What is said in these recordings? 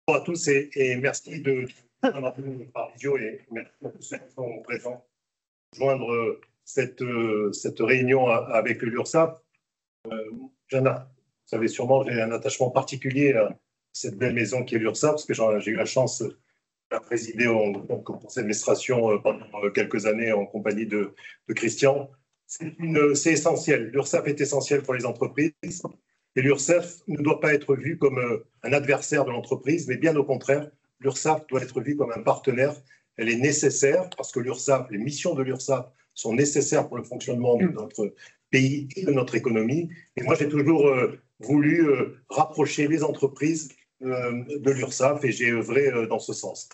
Bonjour à tous et merci de par vidéo et merci à tous ceux qui sont présents joindre cette réunion avec l'URSSAF. Jana, vous savez sûrement, j'ai un attachement particulier à cette belle maison qui est l'URSSAF parce que j'ai eu la chance de la présider au conseil d'administration pendant quelques années en compagnie de Christian. C'est essentiel. L'URSSAF est essentiel pour les entreprises. Et l'URSSAF ne doit pas être vue comme un adversaire de l'entreprise, mais bien au contraire, l'URSSAF doit être vue comme un partenaire. Elle est nécessaire parce que l'URSSAF, les missions de l'URSSAF sont nécessaires pour le fonctionnement de notre pays et de notre économie. Et moi, j'ai toujours voulu rapprocher les entreprises de l'URSSAF et j'ai œuvré dans ce sens.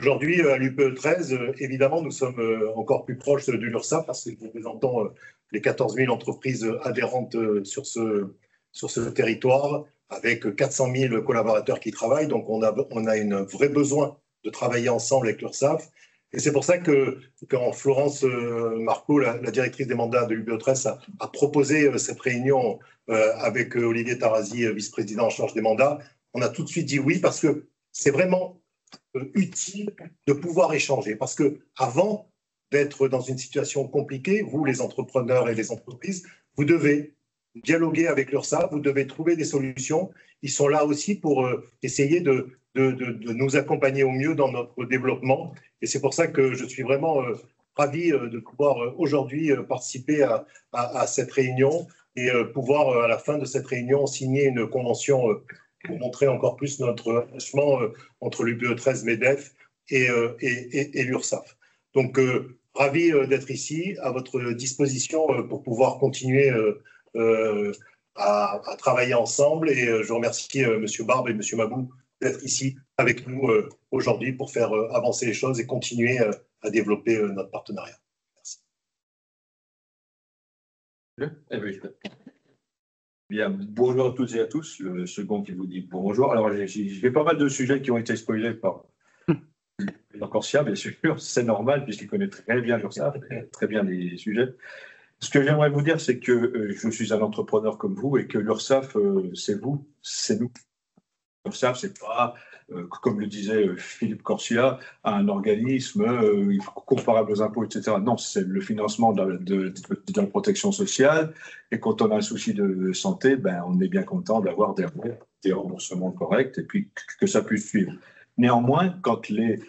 Aujourd'hui, à l'UPE 13, évidemment, nous sommes encore plus proches de l'URSSAF parce que nous représentons les 14 000 entreprises adhérentes sur ce territoire, avec 400 000 collaborateurs qui travaillent. Donc, on a un vrai besoin de travailler ensemble avec l'URSSAF. Et c'est pour ça que quand Florence Marco, la directrice des mandats de l'UPE 13, a proposé cette réunion avec Olivier Tarazi, vice-président en charge des mandats, on a tout de suite dit oui, parce que c'est vraiment utile de pouvoir échanger. Parce que avant d'être dans une situation compliquée, vous, les entrepreneurs et les entreprises, vous devez dialoguer avec l'URSSAF, vous devez trouver des solutions. Ils sont là aussi pour essayer de nous accompagner au mieux dans notre développement. Et c'est pour ça que je suis vraiment ravi de pouvoir aujourd'hui participer à cette réunion et pouvoir, à la fin de cette réunion, signer une convention pour montrer encore plus notre attachement entre l'UPE 13 MEDEF et l'URSSAF. Donc, ravi d'être ici, à votre disposition pour pouvoir continuer à travailler ensemble. Et je remercie M. Barbe et M. Mabou d'être ici avec nous aujourd'hui pour faire avancer les choses et continuer à développer notre partenariat. Merci. Bien, bonjour à toutes et à tous. Le second qui vous dit bonjour. Alors, j'ai pas mal de sujets qui ont été spoilés par le Corsia, bien sûr. C'est normal puisqu'il connaît très bien l'URSSAF, très bien les sujets. Ce que j'aimerais vous dire, c'est que je suis un entrepreneur comme vous et que l'URSSAF, c'est vous, c'est nous. L'URSSAF, c'est pas, comme le disait Philippe Corsia, un organisme comparable aux impôts, etc. Non, c'est le financement de la protection sociale. Et quand on a un souci de santé, ben, on est bien content d'avoir des remboursements corrects et puis que ça puisse suivre. Néanmoins, quand les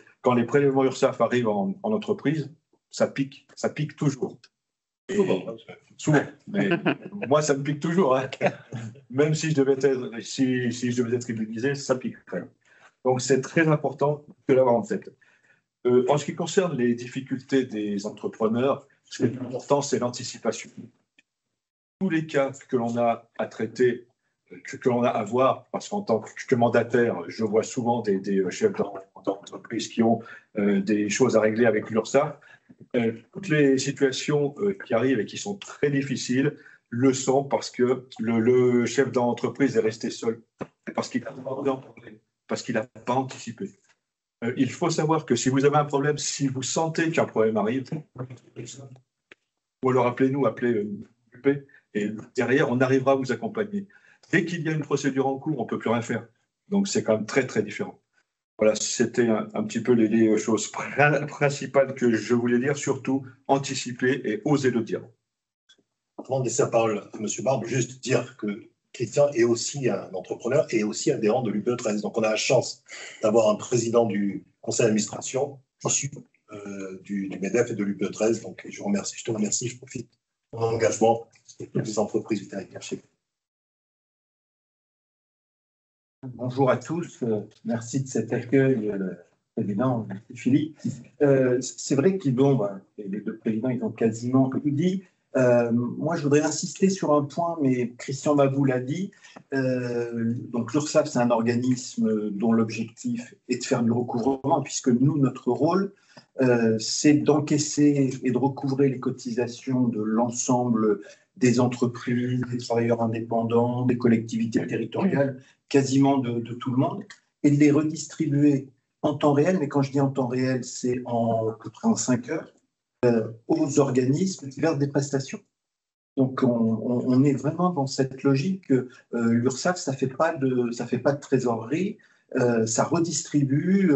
prélèvements URSSAF arrivent en entreprise, ça pique toujours. Souvent. Mais moi, ça me pique toujours. Hein. Même si je devais être immunisé, ça pique. Donc, c'est très important de l'avoir en tête. En ce qui concerne les difficultés des entrepreneurs, ce qui est important, c'est l'anticipation. Tous les cas que l'on a à traiter, que l'on a à voir, parce qu'en tant que mandataire, je vois souvent des chefs d'entreprise qui ont des choses à régler avec l'URSSAF. Toutes les situations qui arrivent et qui sont très difficiles le sont parce que le chef d'entreprise est resté seul, parce qu'il n'a pas anticipé. Il faut savoir que si vous avez un problème, si vous sentez qu'un problème arrive, ou alors appelez-nous, appelez UP, et derrière, on arrivera à vous accompagner. Dès qu'il y a une procédure en cours, on ne peut plus rien faire. Donc, c'est quand même très, très différent. Voilà, c'était un petit peu les choses principales que je voulais dire, surtout anticiper et oser le dire. Avant de laisser la parole à M. Barbe, juste dire que Christian est aussi un entrepreneur et aussi adhérent de l'UPE 13. Donc, on a la chance d'avoir un président du conseil d'administration issu du MEDEF et de l'UPE 13. Donc, je te remercie, je profite de mon engagement et toutes les entreprises du territoire chez vous. Bonjour à tous, merci de cet accueil, président, Philippe. C'est vrai qu'ils les deux présidents, ils ont quasiment tout dit. Moi, je voudrais insister sur un point, mais Christian Mabou l'a dit. Donc, l'URSSAF, c'est un organisme dont l'objectif est de faire du recouvrement, puisque nous, notre rôle, c'est d'encaisser et de recouvrer les cotisations de l'ensemble des entreprises, des travailleurs indépendants, des collectivités territoriales, quasiment de tout le monde, et de les redistribuer en temps réel, mais quand je dis en temps réel, c'est à peu près en 5 heures, aux organismes vers des prestations. Donc, on est vraiment dans cette logique que l'URSSAF, ça fait pas de trésorerie, ça redistribue,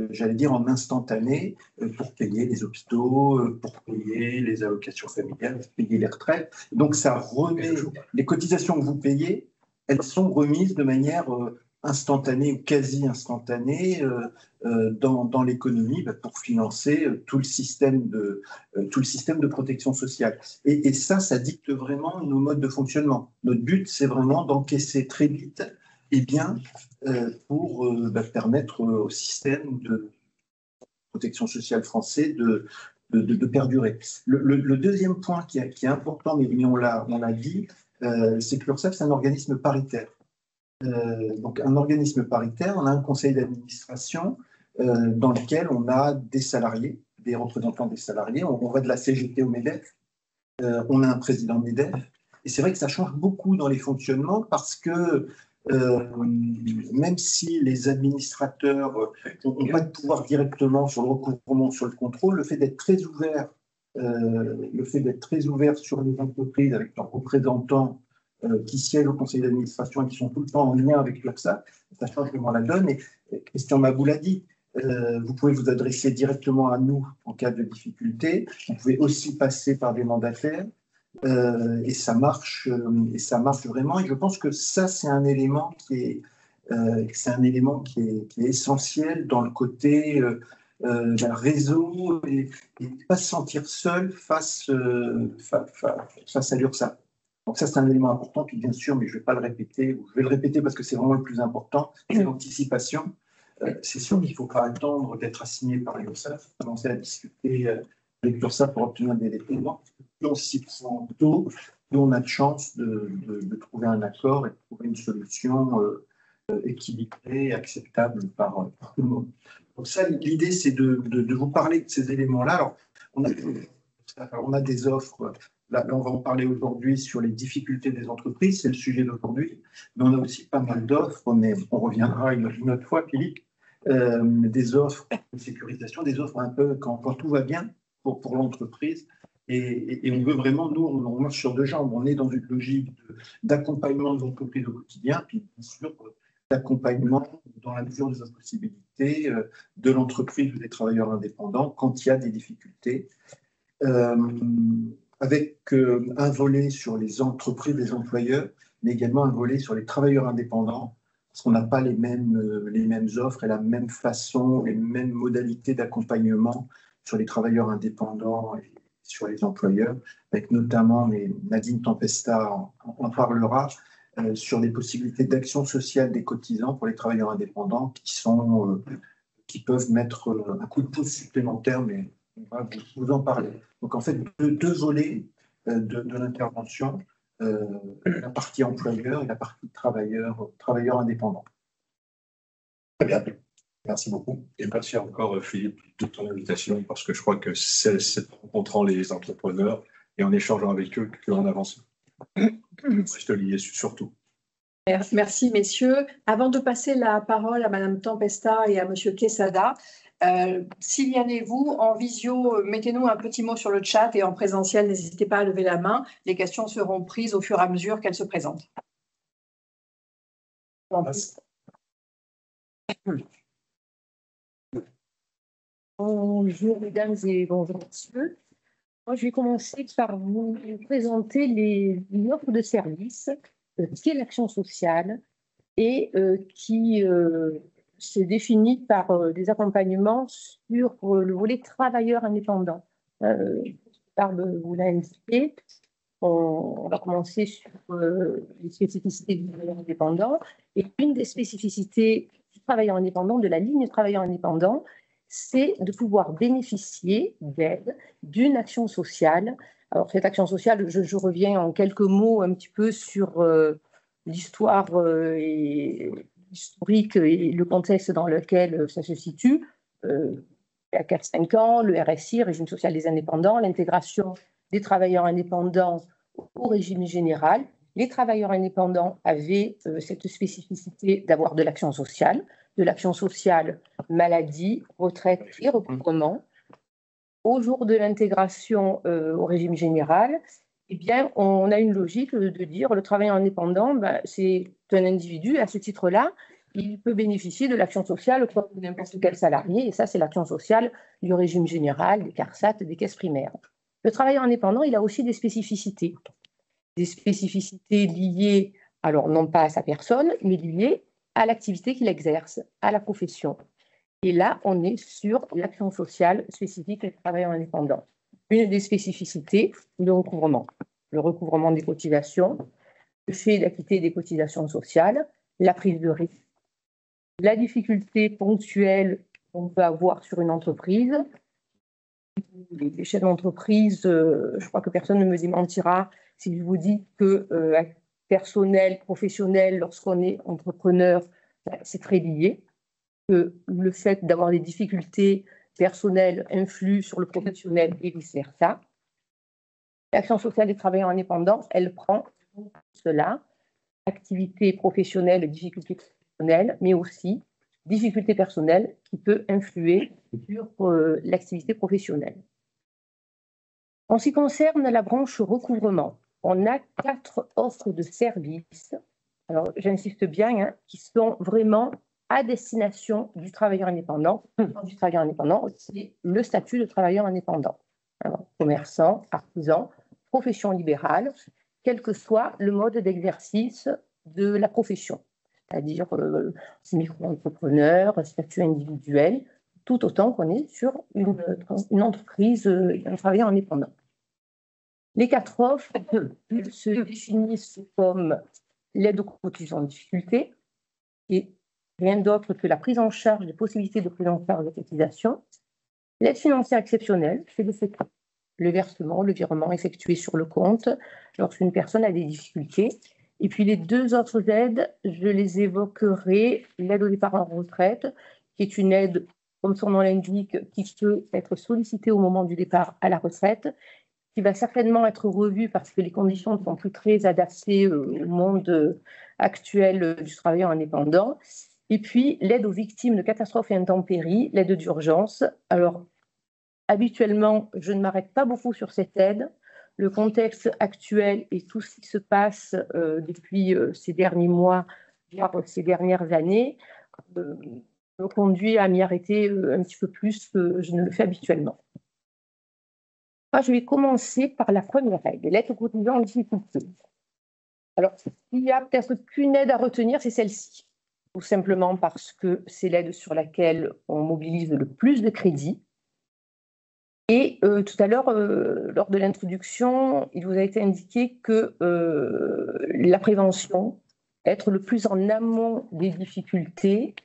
j'allais dire en instantané, pour payer les hôpitaux, pour payer les allocations familiales, pour payer les retraites. Donc ça remet, les cotisations que vous payez, elles sont remises de manière instantanée ou quasi instantanée dans l'économie pour financer tout le système de protection sociale. Et ça dicte vraiment nos modes de fonctionnement. Notre but, c'est vraiment d'encaisser très vite et bien pour permettre au système de protection sociale français de perdurer. Le deuxième point qui est important, mais on l'a dit, c'est que l'URSSAF, c'est un organisme paritaire. Donc un organisme paritaire, on a un conseil d'administration dans lequel on a des salariés, des représentants des salariés, on va de la CGT au MEDEF, on a un président de MEDEF, et c'est vrai que ça change beaucoup dans les fonctionnements parce que même si les administrateurs n'ont pas de pouvoir directement sur le recouvrement, sur le contrôle, le fait d'être très ouvert, sur les entreprises avec leurs représentants qui siègent au conseil d'administration et qui sont tout le temps en lien avec l'URSSAF, ça change vraiment la donne. Et Christian Mabou l'a dit, vous pouvez vous adresser directement à nous en cas de difficulté. Vous pouvez aussi passer par des mandataires. Et ça marche vraiment. Et je pense que ça, c'est un élément qui est essentiel dans le côté réseau et ne pas se sentir seul face à l'URSSAF. Donc ça, c'est un élément important. Puis bien sûr, mais je ne vais pas le répéter, ou je vais le répéter parce que c'est vraiment le plus important, c'est l'anticipation. C'est sûr qu'il ne faut pas attendre d'être assigné par l'URSSAF, commencer à discuter avec l'URSSAF pour obtenir des paiements. Plus on s'y prend tôt, plus on a de chance de trouver un accord et de trouver une solution équilibrée et acceptable par tout le monde. Donc ça, l'idée, c'est de vous parler de ces éléments-là. Alors, on a des offres. Là, on va en parler aujourd'hui sur les difficultés des entreprises, c'est le sujet d'aujourd'hui. Mais on a aussi pas mal d'offres, mais on reviendra une autre fois, Philippe, des offres de sécurisation, des offres un peu quand tout va bien pour l'entreprise. Et on veut vraiment, nous, on marche sur deux jambes. On est dans une logique d'accompagnement de l'entreprise au quotidien, puis bien sûr d'accompagnement dans la mesure de nos possibilités de l'entreprise ou des travailleurs indépendants quand il y a des difficultés. Avec un volet sur les entreprises, les employeurs, mais également un volet sur les travailleurs indépendants, parce qu'on n'a pas les mêmes offres et la même façon, les mêmes modalités d'accompagnement sur les travailleurs indépendants et sur les employeurs, avec notamment, mais Nadine Tempesta en parlera, sur les possibilités d'action sociale des cotisants pour les travailleurs indépendants qui peuvent mettre un coup de pouce supplémentaire, mais on va vous en parler. Donc en fait, deux volets de l'intervention, la partie employeur et la partie travailleur indépendant. Très bien. Merci beaucoup. Et merci encore, Philippe, de ton invitation, parce que je crois que c'est en rencontrant les entrepreneurs et en échangeant avec eux qu'on avance. Reste lié surtout. Merci, messieurs. Avant de passer la parole à Madame Tempesta et à Monsieur Quesada, Sylviane et vous, en visio, mettez-nous un petit mot sur le chat et en présentiel, n'hésitez pas à lever la main. Les questions seront prises au fur et à mesure qu'elles se présentent. Bonjour mesdames et bonjour messieurs. Moi, je vais commencer par vous présenter une offre de service qui est l'action sociale et qui se définit par des accompagnements sur le volet travailleur indépendant. Vous l'a indiqué, on va commencer sur les spécificités du travailleur indépendant. Et une des spécificités du travailleur indépendant, de la ligne travailleur indépendant, c'est de pouvoir bénéficier d'aide d'une action sociale. Alors, cette action sociale, je reviens en quelques mots un petit peu sur l'histoire historique et le contexte dans lequel ça se situe. Il y a 4-5 ans, le RSI, Régime social des indépendants, l'intégration des travailleurs indépendants au régime général. Les travailleurs indépendants avaient cette spécificité d'avoir de l'action sociale maladie, retraite et recouvrement. Au jour de l'intégration au régime général, eh bien, on a une logique de dire le travailleur indépendant, c'est un individu, à ce titre-là, il peut bénéficier de l'action sociale comme n'importe quel salarié, et ça, c'est l'action sociale du régime général, des CARSAT, des caisses primaires. Le travailleur indépendant, il a aussi des spécificités liées, alors non pas à sa personne, mais liées à l'activité qu'il exerce, à la profession. Et là, on est sur l'action sociale spécifique des travailleurs indépendants. Une des spécificités, le recouvrement des cotisations, le fait d'acquitter des cotisations sociales, la prise de risque, la difficulté ponctuelle qu'on peut avoir sur une entreprise. Les chefs d'entreprise, je crois que personne ne me démentira si je vous dis que personnel, professionnel, lorsqu'on est entrepreneur, c'est très lié. Que le fait d'avoir des difficultés personnelles influe sur le professionnel et vice-versa. L'action sociale des travailleurs indépendants, elle prend cela, activité professionnelle, difficultés professionnelles, mais aussi difficultés personnelles qui peut influer sur l'activité professionnelle. En ce qui concerne la branche recouvrement, on a 4 offres de services, alors j'insiste bien, hein, qui sont vraiment à destination du travailleur indépendant. C'est le statut de travailleur indépendant. Alors, commerçant, artisan, profession libérale, quel que soit le mode d'exercice de la profession, c'est-à-dire micro-entrepreneur, statut individuel, tout autant qu'on est sur une entreprise, un travailleur indépendant. Les 4 offres se définissent comme l'aide aux cotisants en difficulté, et rien d'autre que la prise en charge des possibilités de prise en charge de cotisation, l'aide financière exceptionnelle, c'est le versement, le virement effectué sur le compte lorsqu'une personne a des difficultés. Et puis les 2 autres aides, je les évoquerai, l'aide au départ en retraite, qui est une aide, comme son nom l'indique, qui peut être sollicitée au moment du départ à la retraite, qui va certainement être revue parce que les conditions ne sont plus très adaptées au monde actuel du travailleur indépendant. Et puis, l'aide aux victimes de catastrophes et intempéries, l'aide d'urgence. Alors, habituellement, je ne m'arrête pas beaucoup sur cette aide. Le contexte actuel et tout ce qui se passe depuis ces derniers mois, voire ces dernières années, me conduit à m'y arrêter un petit peu plus que je ne le fais habituellement. Je vais commencer par la première règle, l'aide aux cotisants en difficulté. Alors, il y a peut-être qu'une aide à retenir, c'est celle-ci. Tout simplement parce que c'est l'aide sur laquelle on mobilise le plus de crédits. Et tout à l'heure, lors de l'introduction, il vous a été indiqué que la prévention, être le plus en amont des difficultés,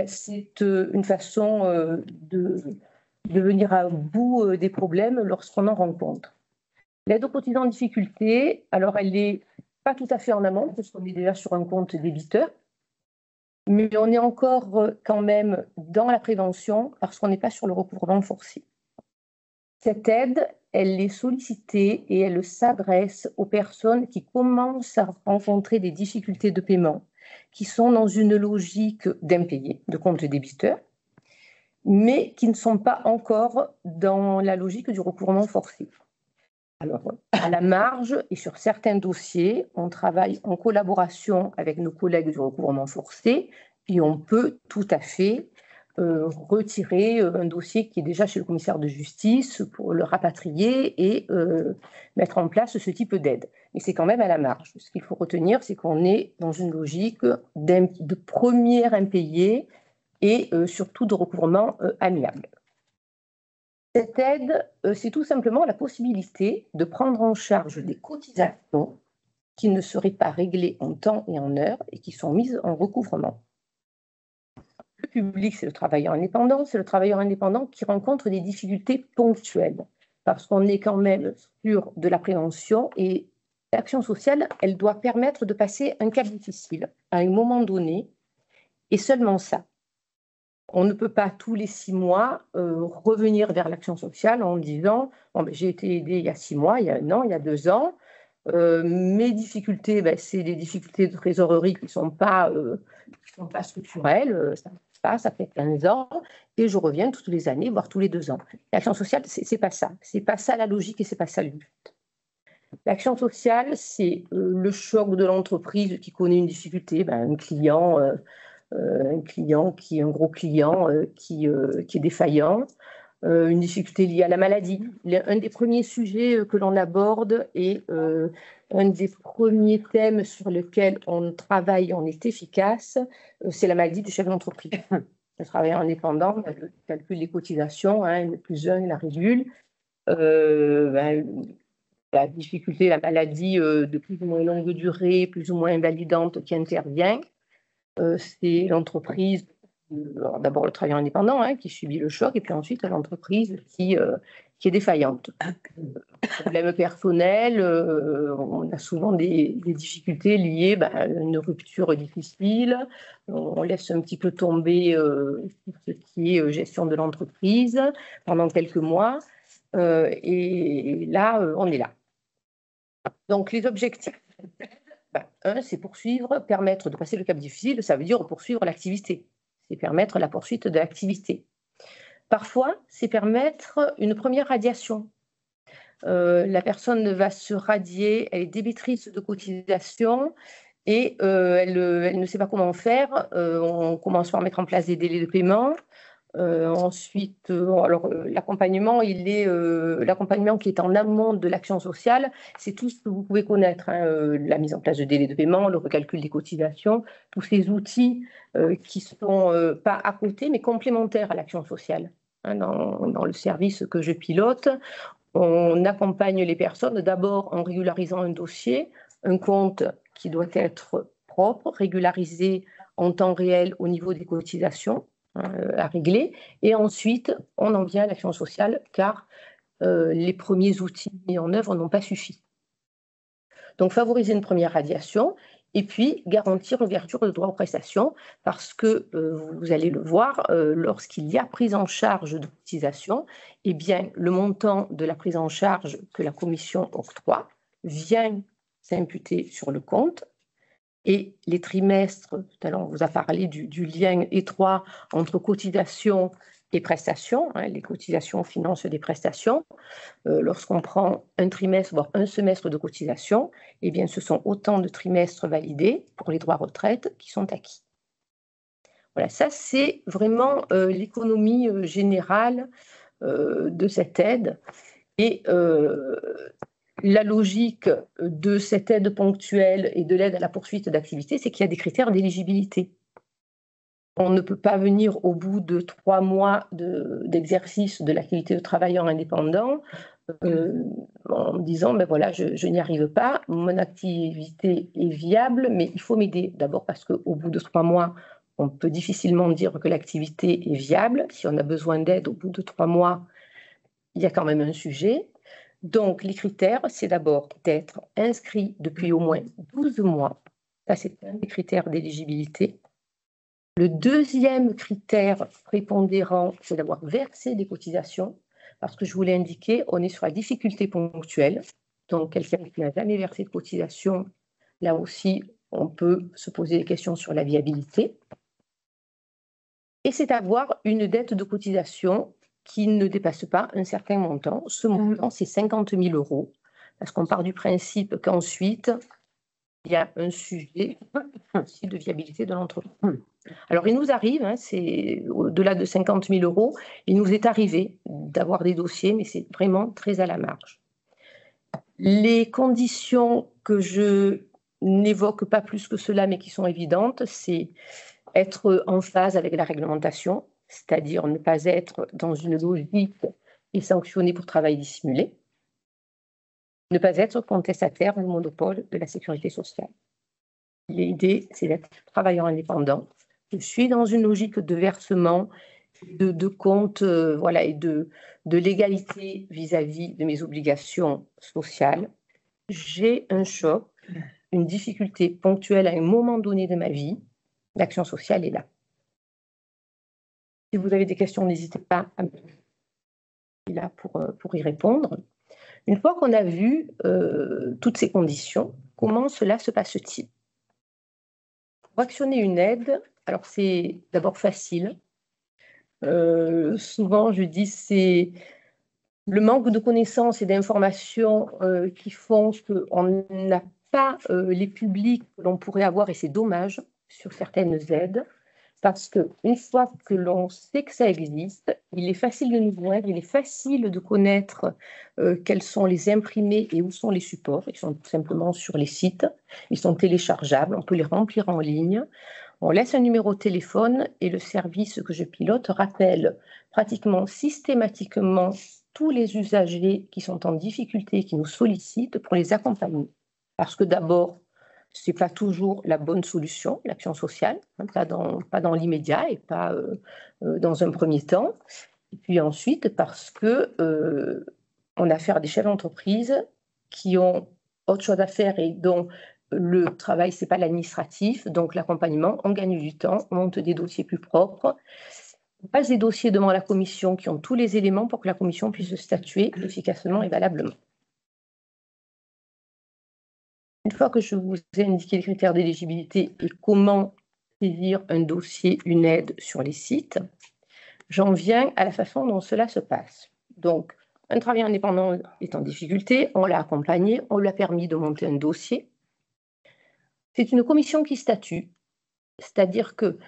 c'est une façon de venir à bout des problèmes lorsqu'on en rencontre. L'aide aux cotisants en difficulté, alors elle n'est pas tout à fait en amont, parce qu'on est déjà sur un compte débiteur, mais on est encore quand même dans la prévention, parce qu'on n'est pas sur le recouvrement forcé. Cette aide, elle est sollicitée et elle s'adresse aux personnes qui commencent à rencontrer des difficultés de paiement, qui sont dans une logique d'impayé, de compte débiteur, mais qui ne sont pas encore dans la logique du recouvrement forcé. Alors, à la marge et sur certains dossiers, on travaille en collaboration avec nos collègues du recouvrement forcé, et on peut tout à fait retirer un dossier qui est déjà chez le commissaire de justice pour le rapatrier et mettre en place ce type d'aide. Mais c'est quand même à la marge. Ce qu'il faut retenir, c'est qu'on est dans une logique de premier impayé et surtout de recouvrement amiable. Cette aide, c'est tout simplement la possibilité de prendre en charge des cotisations qui ne seraient pas réglées en temps et en heure et qui sont mises en recouvrement. Le public, c'est le travailleur indépendant qui rencontre des difficultés ponctuelles, parce qu'on est quand même sur de la prévention et l'action sociale, elle doit permettre de passer un cap difficile à un moment donné, et seulement ça. On ne peut pas tous les 6 mois revenir vers l'action sociale en disant bon, j'ai été aidé il y a 6 mois, il y a 1 an, il y a 2 ans. Mes difficultés, c'est des difficultés de trésorerie qui ne sont pas structurelles. Ça fait 15 ans et je reviens toutes les années, voire tous les 2 ans. L'action sociale, c'est pas ça. C'est pas ça la logique et c'est pas ça le but. L'action sociale, c'est le choc de l'entreprise qui connaît une difficulté, un client un gros client qui est défaillant, une difficulté liée à la maladie. Un des premiers sujets que l'on aborde et un des premiers thèmes sur lesquels on travaille, on est efficace, c'est la maladie du chef d'entreprise. Le travailleur indépendant, on calcule les cotisations, N plus 1, la régule. La difficulté, la maladie de plus ou moins longue durée, plus ou moins invalidante qui intervient, c'est l'entreprise, d'abord le travailleur indépendant qui subit le choc, et puis ensuite l'entreprise qui est défaillante. Problème personnel, on a souvent des difficultés liées à une rupture difficile, on laisse un petit peu tomber ce qui est gestion de l'entreprise pendant quelques mois, et là, on est là. Donc, les objectifs, un, c'est permettre de passer le cap difficile, ça veut dire poursuivre l'activité, c'est permettre la poursuite de l'activité. Parfois, c'est permettre une première radiation. La personne va se radier, elle est débitrice de cotisation et elle ne sait pas comment faire. On commence par mettre en place des délais de paiement. Ensuite, l'accompagnement, l'accompagnement qui est en amont de l'action sociale, c'est tout ce que vous pouvez connaître, la mise en place de délais de paiement, le recalcul des cotisations, tous ces outils qui sont pas à côté, mais complémentaires à l'action sociale. Dans le service que je pilote, on accompagne les personnes d'abord en régularisant un dossier, un compte qui doit être propre, régularisé en temps réel au niveau des cotisations à régler, et ensuite on en vient à l'action sociale car les premiers outils mis en œuvre n'ont pas suffi. Donc favoriser une première radiation et puis garantir l'ouverture de droits aux prestations parce que vous allez le voir, lorsqu'il y a prise en charge de cotisation, eh bien le montant de la prise en charge que la commission octroie vient s'imputer sur le compte. Et les trimestres, tout à l'heure on vous a parlé du lien étroit entre cotisation et prestations, les cotisations financent des prestations. Lorsqu'on prend un trimestre, voire un semestre de cotisation, eh bien ce sont autant de trimestres validés pour les droits retraite qui sont acquis. Voilà, ça c'est vraiment l'économie générale de cette aide. Et la logique de cette aide ponctuelle et de l'aide à la poursuite d'activité, c'est qu'il y a des critères d'éligibilité. On ne peut pas venir au bout de 3 mois d'exercice de l'activité de travailleur indépendant en disant, ben voilà, je n'y arrive pas, mon activité est viable, mais il faut m'aider. D'abord parce qu'au bout de 3 mois, on peut difficilement dire que l'activité est viable. Si on a besoin d'aide au bout de 3 mois, il y a quand même un sujet. Donc, les critères, c'est d'abord d'être inscrit depuis au moins 12 mois. Ça, c'est un des critères d'éligibilité. Le deuxième critère prépondérant, c'est d'avoir versé des cotisations. Parce que je vous l'ai indiqué, on est sur la difficulté ponctuelle. Donc, quelqu'un qui n'a jamais versé de cotisation, là aussi, on peut se poser des questions sur la viabilité. Et c'est avoir une dette de cotisation qui ne dépasse pas un certain montant. Ce montant, c'est 50 000 €, parce qu'on part du principe qu'ensuite, il y a un sujet aussi de viabilité de l'entreprise. Alors, il nous arrive, c'est au-delà de 50 000 €, il nous est arrivé d'avoir des dossiers, mais c'est vraiment très à la marge. Les conditions que je n'évoque pas plus que cela, mais qui sont évidentes, c'est être en phase avec la réglementation, c'est-à-dire ne pas être dans une logique et sanctionner pour travail dissimulé, ne pas être contestataire du monopole de la sécurité sociale. L'idée, c'est d'être travailleur indépendant. Je suis dans une logique de versement, de compte, et de légalité vis-à-vis de mes obligations sociales. J'ai un choc, une difficulté ponctuelle à un moment donné de ma vie. L'action sociale est là. Si vous avez des questions, n'hésitez pas à me dire. Je suis là pour y répondre. Une fois qu'on a vu toutes ces conditions, comment cela se passe-t-il? Pour actionner une aide, alors c'est d'abord facile. Souvent, je dis c'est le manque de connaissances et d'informations qui font qu'on n'a pas les publics que l'on pourrait avoir, et c'est dommage, sur certaines aides. parce qu'une fois que l'on sait que ça existe, il est facile de nous joindre, il est facile de connaître quels sont les imprimés et où sont les supports. Ils sont tout simplement sur les sites, ils sont téléchargeables, on peut les remplir en ligne. On laisse un numéro de téléphone et le service que je pilote rappelle pratiquement systématiquement tous les usagers qui sont en difficulté, qui nous sollicitent pour les accompagner. Parce que d'abord, ce n'est pas toujours la bonne solution, l'action sociale, hein, pas dans l'immédiat et pas dans un premier temps. Et puis ensuite, parce que on a affaire à des chefs d'entreprise qui ont autre chose à faire et dont le travail, ce n'est pas l'administratif, donc l'accompagnement, on gagne du temps, on monte des dossiers plus propres. On passe des dossiers devant la commission qui ont tous les éléments pour que la commission puisse statuer efficacement et valablement. Une fois que je vous ai indiqué les critères d'éligibilité et comment saisir un dossier, une aide sur les sites, j'en viens à la façon dont cela se passe. Donc, un travailleur indépendant est en difficulté, on l'a accompagné, on lui a permis de monter un dossier. C'est une commission qui statue, c'est-à-dire que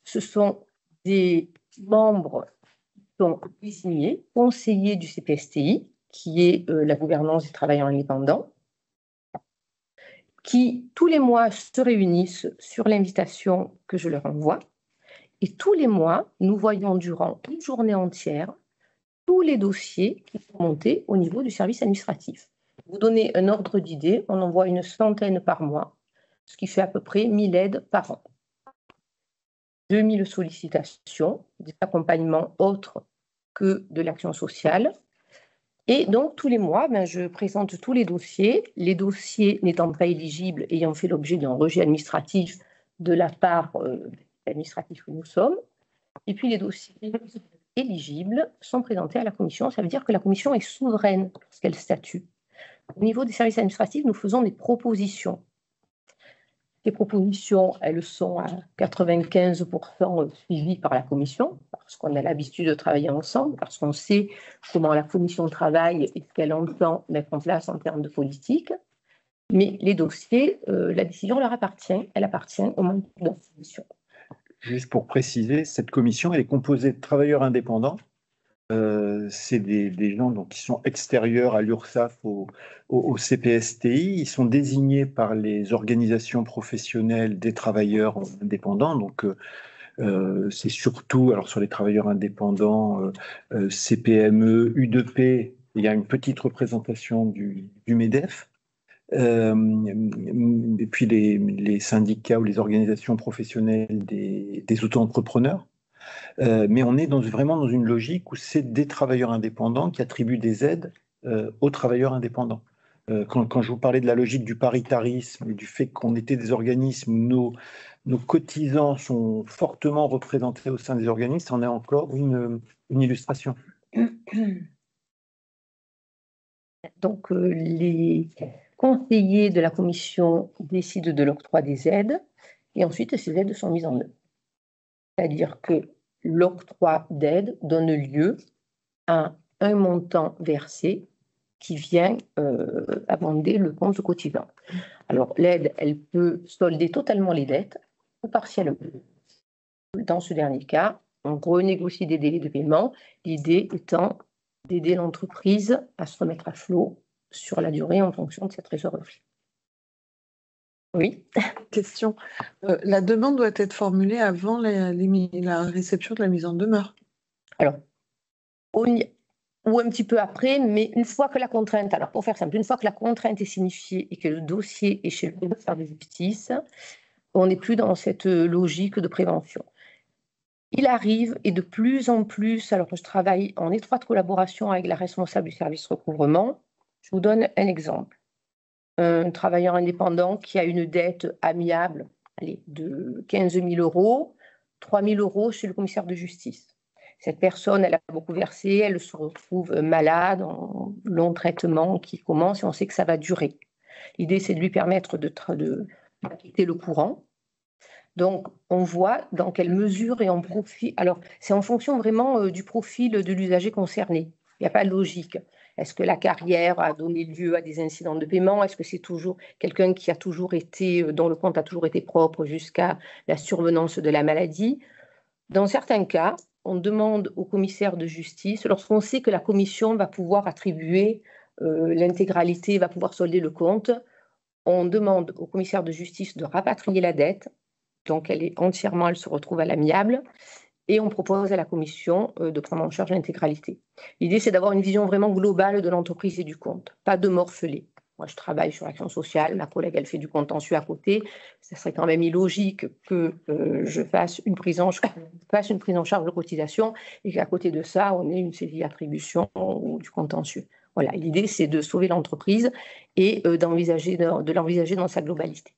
ce sont des membres qui sont désignés, conseillers du CPSTI, qui est la gouvernance des travailleurs indépendants, qui tous les mois se réunissent sur l'invitation que je leur envoie. Et tous les mois, nous voyons durant une journée entière tous les dossiers qui sont montés au niveau du service administratif. Vous donnez un ordre d'idée, on envoie une centaine par mois, ce qui fait à peu près 1000 aides par an. 2000 sollicitations, des accompagnements autres que de l'action sociale. Et donc, tous les mois, je présente tous les dossiers n'étant pas éligibles, ayant fait l'objet d'un rejet administratif de la part administrative que nous sommes. Et puis, les dossiers éligibles sont présentés à la commission. Ça veut dire que la commission est souveraine lorsqu'elle statue. Au niveau des services administratifs, nous faisons des propositions. Ces propositions, elles sont à 95% suivies par la commission, parce qu'on a l'habitude de travailler ensemble, parce qu'on sait comment la commission travaille et ce qu'elle entend mettre en place en termes de politique. Mais les dossiers, la décision leur appartient, elle appartient aux membres de la commission. Juste pour préciser, cette commission, elle est composée de travailleurs indépendants. C'est des gens donc, qui sont extérieurs à l'URSSAF, au CPSTI. Ils sont désignés par les organisations professionnelles des travailleurs indépendants. Donc, c'est surtout, alors sur les travailleurs indépendants, CPME, U2P, il y a une petite représentation du MEDEF. Et puis les syndicats ou les organisations professionnelles des auto-entrepreneurs. Mais on est vraiment dans une logique où c'est des travailleurs indépendants qui attribuent des aides aux travailleurs indépendants. Quand je vous parlais de la logique du paritarisme et du fait qu'on était des organismes où nos cotisants sont fortement représentés au sein des organismes, on a encore une illustration. Donc, les conseillers de la commission décident de l'octroi des aides et ensuite ces aides sont mises en œuvre. C'est-à-dire que l'octroi d'aide donne lieu à un montant versé qui vient abonder le compte cotisant. Alors, l'aide, elle peut solder totalement les dettes ou partiellement. Dans ce dernier cas, on renégocie des délais de paiement, l'idée étant d'aider l'entreprise à se remettre à flot sur la durée en fonction de sa trésorerie. Oui. Question. La demande doit être formulée avant la réception de la mise en demeure. Alors, ou un petit peu après, mais une fois que la contrainte, alors pour faire simple, une fois que la contrainte est signifiée et que le dossier est chez le ministère de justice, on n'est plus dans cette logique de prévention. Il arrive, et de plus en plus, alors je travaille en étroite collaboration avec la responsable du service recouvrement. Je vous donne un exemple. Un travailleur indépendant qui a une dette amiable de 15 000 €, 3 000 € chez le commissaire de justice. Cette personne, elle a beaucoup versé, elle se retrouve malade, en long traitement qui commence et on sait que ça va durer. L'idée, c'est de lui permettre d'acquitter le courant. Donc, on voit dans quelle mesure et en profil. Alors, c'est en fonction vraiment du profil de l'usager concerné. Il n'y a pas de logique. Est-ce que la carrière a donné lieu à des incidents de paiement? Est-ce que c'est toujours quelqu'un qui a toujours été, dont le compte a toujours été propre jusqu'à la survenance de la maladie? Dans certains cas, on demande au commissaire de justice, lorsqu'on sait que la commission va pouvoir attribuer l'intégralité, va pouvoir solder le compte, on demande au commissaire de justice de rapatrier la dette. Donc, elle se retrouve à l'amiable. Et on propose à la commission de prendre en charge l'intégralité. L'idée, c'est d'avoir une vision vraiment globale de l'entreprise et du compte, pas de morceler. Moi, je travaille sur l'action sociale, ma collègue, elle fait du contentieux à côté. Ça serait quand même illogique que je fasse une prise en charge de cotisation et qu'à côté de ça, on ait une saisie d'attribution ou du contentieux. Voilà, l'idée, c'est de sauver l'entreprise et de l'envisager dans sa globalité.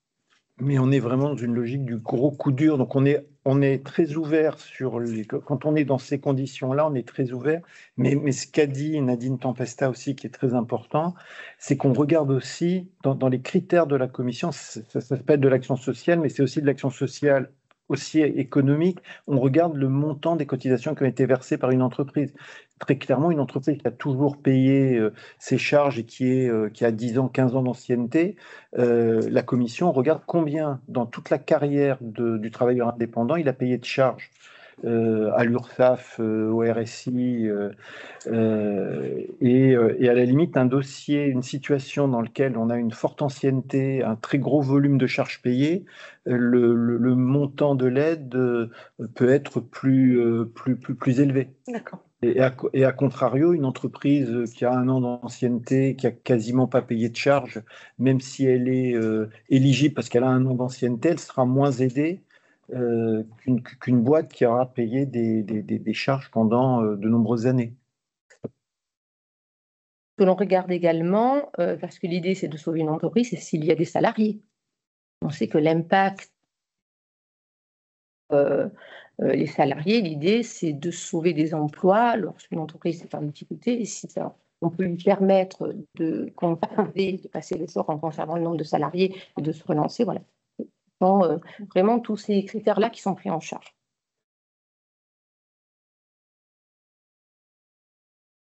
Mais on est vraiment dans une logique du gros coup dur. Donc, on est très ouvert sur quand on est dans ces conditions-là, on est très ouvert. Mais ce qu'a dit Nadine Tempesta aussi, qui est très important, c'est qu'on regarde aussi dans les critères de la commission, ça s'appelle de l'action sociale, mais c'est aussi de l'action sociale aussi économique. On regarde le montant des cotisations qui ont été versées par une entreprise. Très clairement, une entreprise qui a toujours payé ses charges et qui a 10 ans, 15 ans d'ancienneté, la commission regarde combien, dans toute la carrière du travailleur indépendant, il a payé de charges à l'URSSAF, au RSI, et à la limite, un dossier, une situation dans laquelle on a une forte ancienneté, un très gros volume de charges payées, le montant de l'aide peut être plus élevé. D'accord. Et à contrario, une entreprise qui a 1 an d'ancienneté, qui a quasiment pas payé de charges, même si elle est éligible parce qu'elle a 1 an d'ancienneté, elle sera moins aidée qu'une boîte qui aura payé des charges pendant de nombreuses années. Que l'on regarde également, parce que l'idée c'est de sauver une entreprise, c'est s'il y a des salariés. On sait que l'impact les salariés, l'idée, c'est de sauver des emplois lorsqu'une entreprise est en difficulté. Et si on peut lui permettre de conserver, de passer l'effort en conservant le nombre de salariés et de se relancer, voilà. Donc, vraiment tous ces critères-là qui sont pris en charge.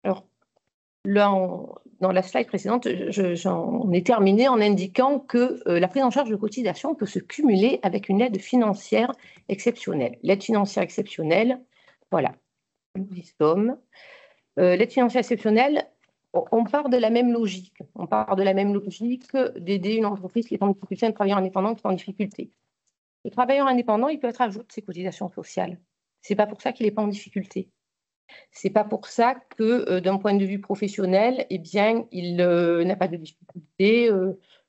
Alors, là, dans la slide précédente, j'en ai terminé en indiquant que la prise en charge de cotisation peut se cumuler avec une aide financière exceptionnelle. L'aide financière exceptionnelle, voilà, nous y sommes. L'aide financière exceptionnelle, on part de la même logique. On part de la même logique d'aider une entreprise qui est en difficulté, un travailleur indépendant qui est en difficulté. Le travailleur indépendant, il peut être ajouté de ses cotisations sociales. Ce n'est pas pour ça qu'il n'est pas en difficulté. C'est pas pour ça que, d'un point de vue professionnel, eh bien, il n'a pas de difficulté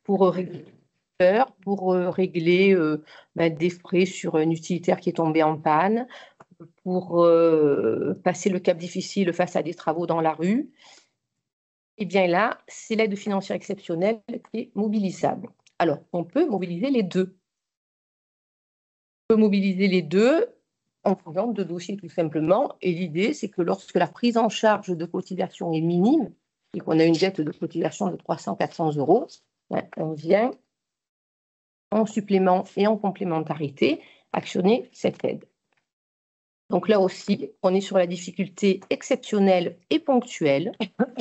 pour régler des frais sur un utilitaire qui est tombé en panne, pour passer le cap difficile face à des travaux dans la rue. Eh bien là, c'est l'aide financière exceptionnelle qui est mobilisable. Alors, on peut mobiliser les deux. On peut mobiliser les deux en faisant de dossiers tout simplement. Et l'idée, c'est que lorsque la prise en charge de cotisation est minime et qu'on a une dette de cotisation de 300-400 euros, on vient en supplément et en complémentarité actionner cette aide. Donc là aussi, on est sur la difficulté exceptionnelle et ponctuelle,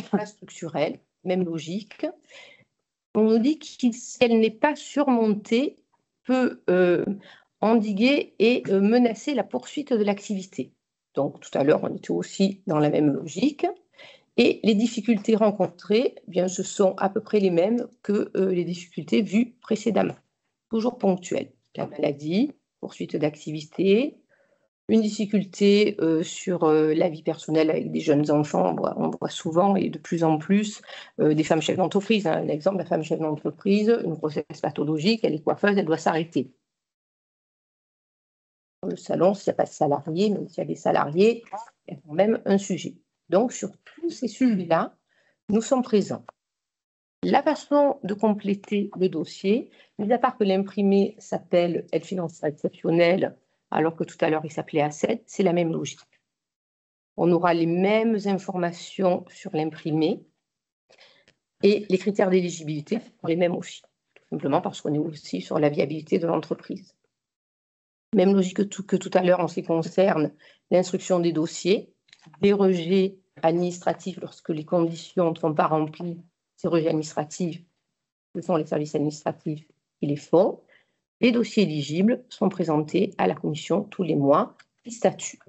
pas structurelle, même logique. On nous dit que si elle n'est pas surmontée, peut endiguer et menacer la poursuite de l'activité. Donc, tout à l'heure, on était aussi dans la même logique. Et les difficultés rencontrées, eh bien, ce sont à peu près les mêmes que les difficultés vues précédemment. Toujours ponctuelles. La maladie, poursuite d'activité, une difficulté sur la vie personnelle avec des jeunes enfants. On voit souvent et de plus en plus des femmes chefs d'entreprise. Un exemple, la femme chef d'entreprise, une grossesse pathologique, elle est coiffeuse, elle doit s'arrêter. Dans le salon, s'il n'y a pas de salariés, même s'il y a des salariés, il y a quand même un sujet. Donc, sur tous ces sujets-là, nous sommes présents. La façon de compléter le dossier, mis à part que l'imprimé s'appelle aide financière exceptionnelle, alors que tout à l'heure il s'appelait A7, c'est la même logique. On aura les mêmes informations sur l'imprimé et les critères d'éligibilité sont les mêmes aussi, tout simplement parce qu'on est aussi sur la viabilité de l'entreprise. Même logique que tout à l'heure en ce qui concerne l'instruction des dossiers, des rejets administratifs lorsque les conditions ne sont pas remplies, ces rejets administratifs, ce sont les services administratifs qui les font. Les dossiers éligibles sont présentés à la commission tous les mois statut.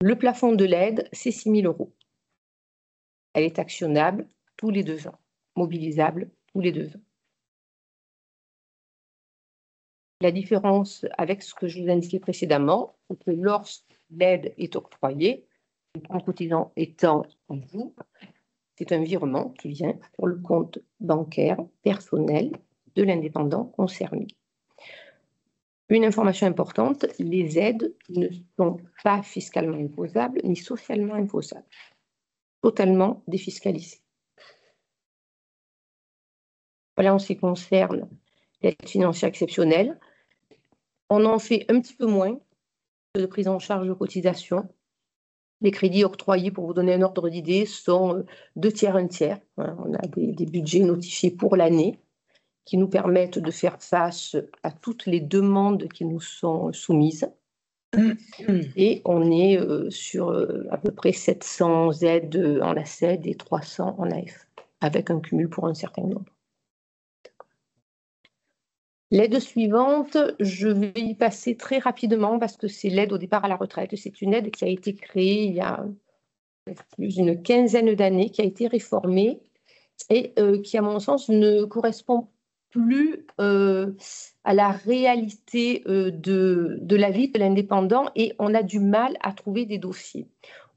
Le plafond de l'aide, c'est 6 000 €. Elle est actionnable tous les 2 ans, mobilisable tous les 2 ans. La différence avec ce que je vous indiquais précédemment, c'est que lorsque l'aide est octroyée, le compte cotisant étant en vous, c'est un virement qui vient pour le compte bancaire personnel de l'indépendant concerné. Une information importante, les aides ne sont pas fiscalement imposables ni socialement imposables, totalement défiscalisées. Voilà en ce qui concerne l'aide financière exceptionnelle. On en fait un petit peu moins de prise en charge de cotisation. Les crédits octroyés, pour vous donner un ordre d'idée, sont 2 tiers, 1 tiers. On a des budgets notifiés pour l'année qui nous permettent de faire face à toutes les demandes qui nous sont soumises. Et on est sur à peu près 700 aides en ACED et 300 en AF, avec un cumul pour un certain nombre. L'aide suivante, je vais y passer très rapidement parce que c'est l'aide au départ à la retraite. C'est une aide qui a été créée il y a plus d'une quinzaine d'années, qui a été réformée et qui, à mon sens, ne correspond plus à la réalité de la vie de l'indépendant et on a du mal à trouver des dossiers.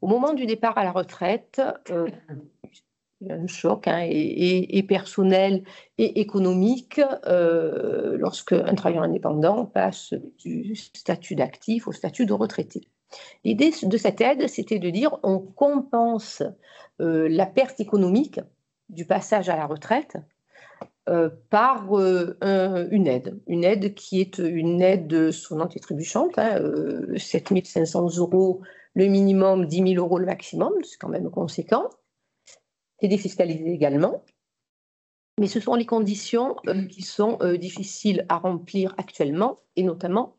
Au moment du départ à la retraite, il y a un choc et personnel et économique lorsque un travailleur indépendant passe du statut d'actif au statut de retraité. L'idée de cette aide, c'était de dire on compense la perte économique du passage à la retraite par une aide qui est une aide sonnante et trébuchante, 7 500 € le minimum, 10 000 € le maximum, c'est quand même conséquent. C'est défiscalisé également, mais ce sont les conditions qui sont difficiles à remplir actuellement, et notamment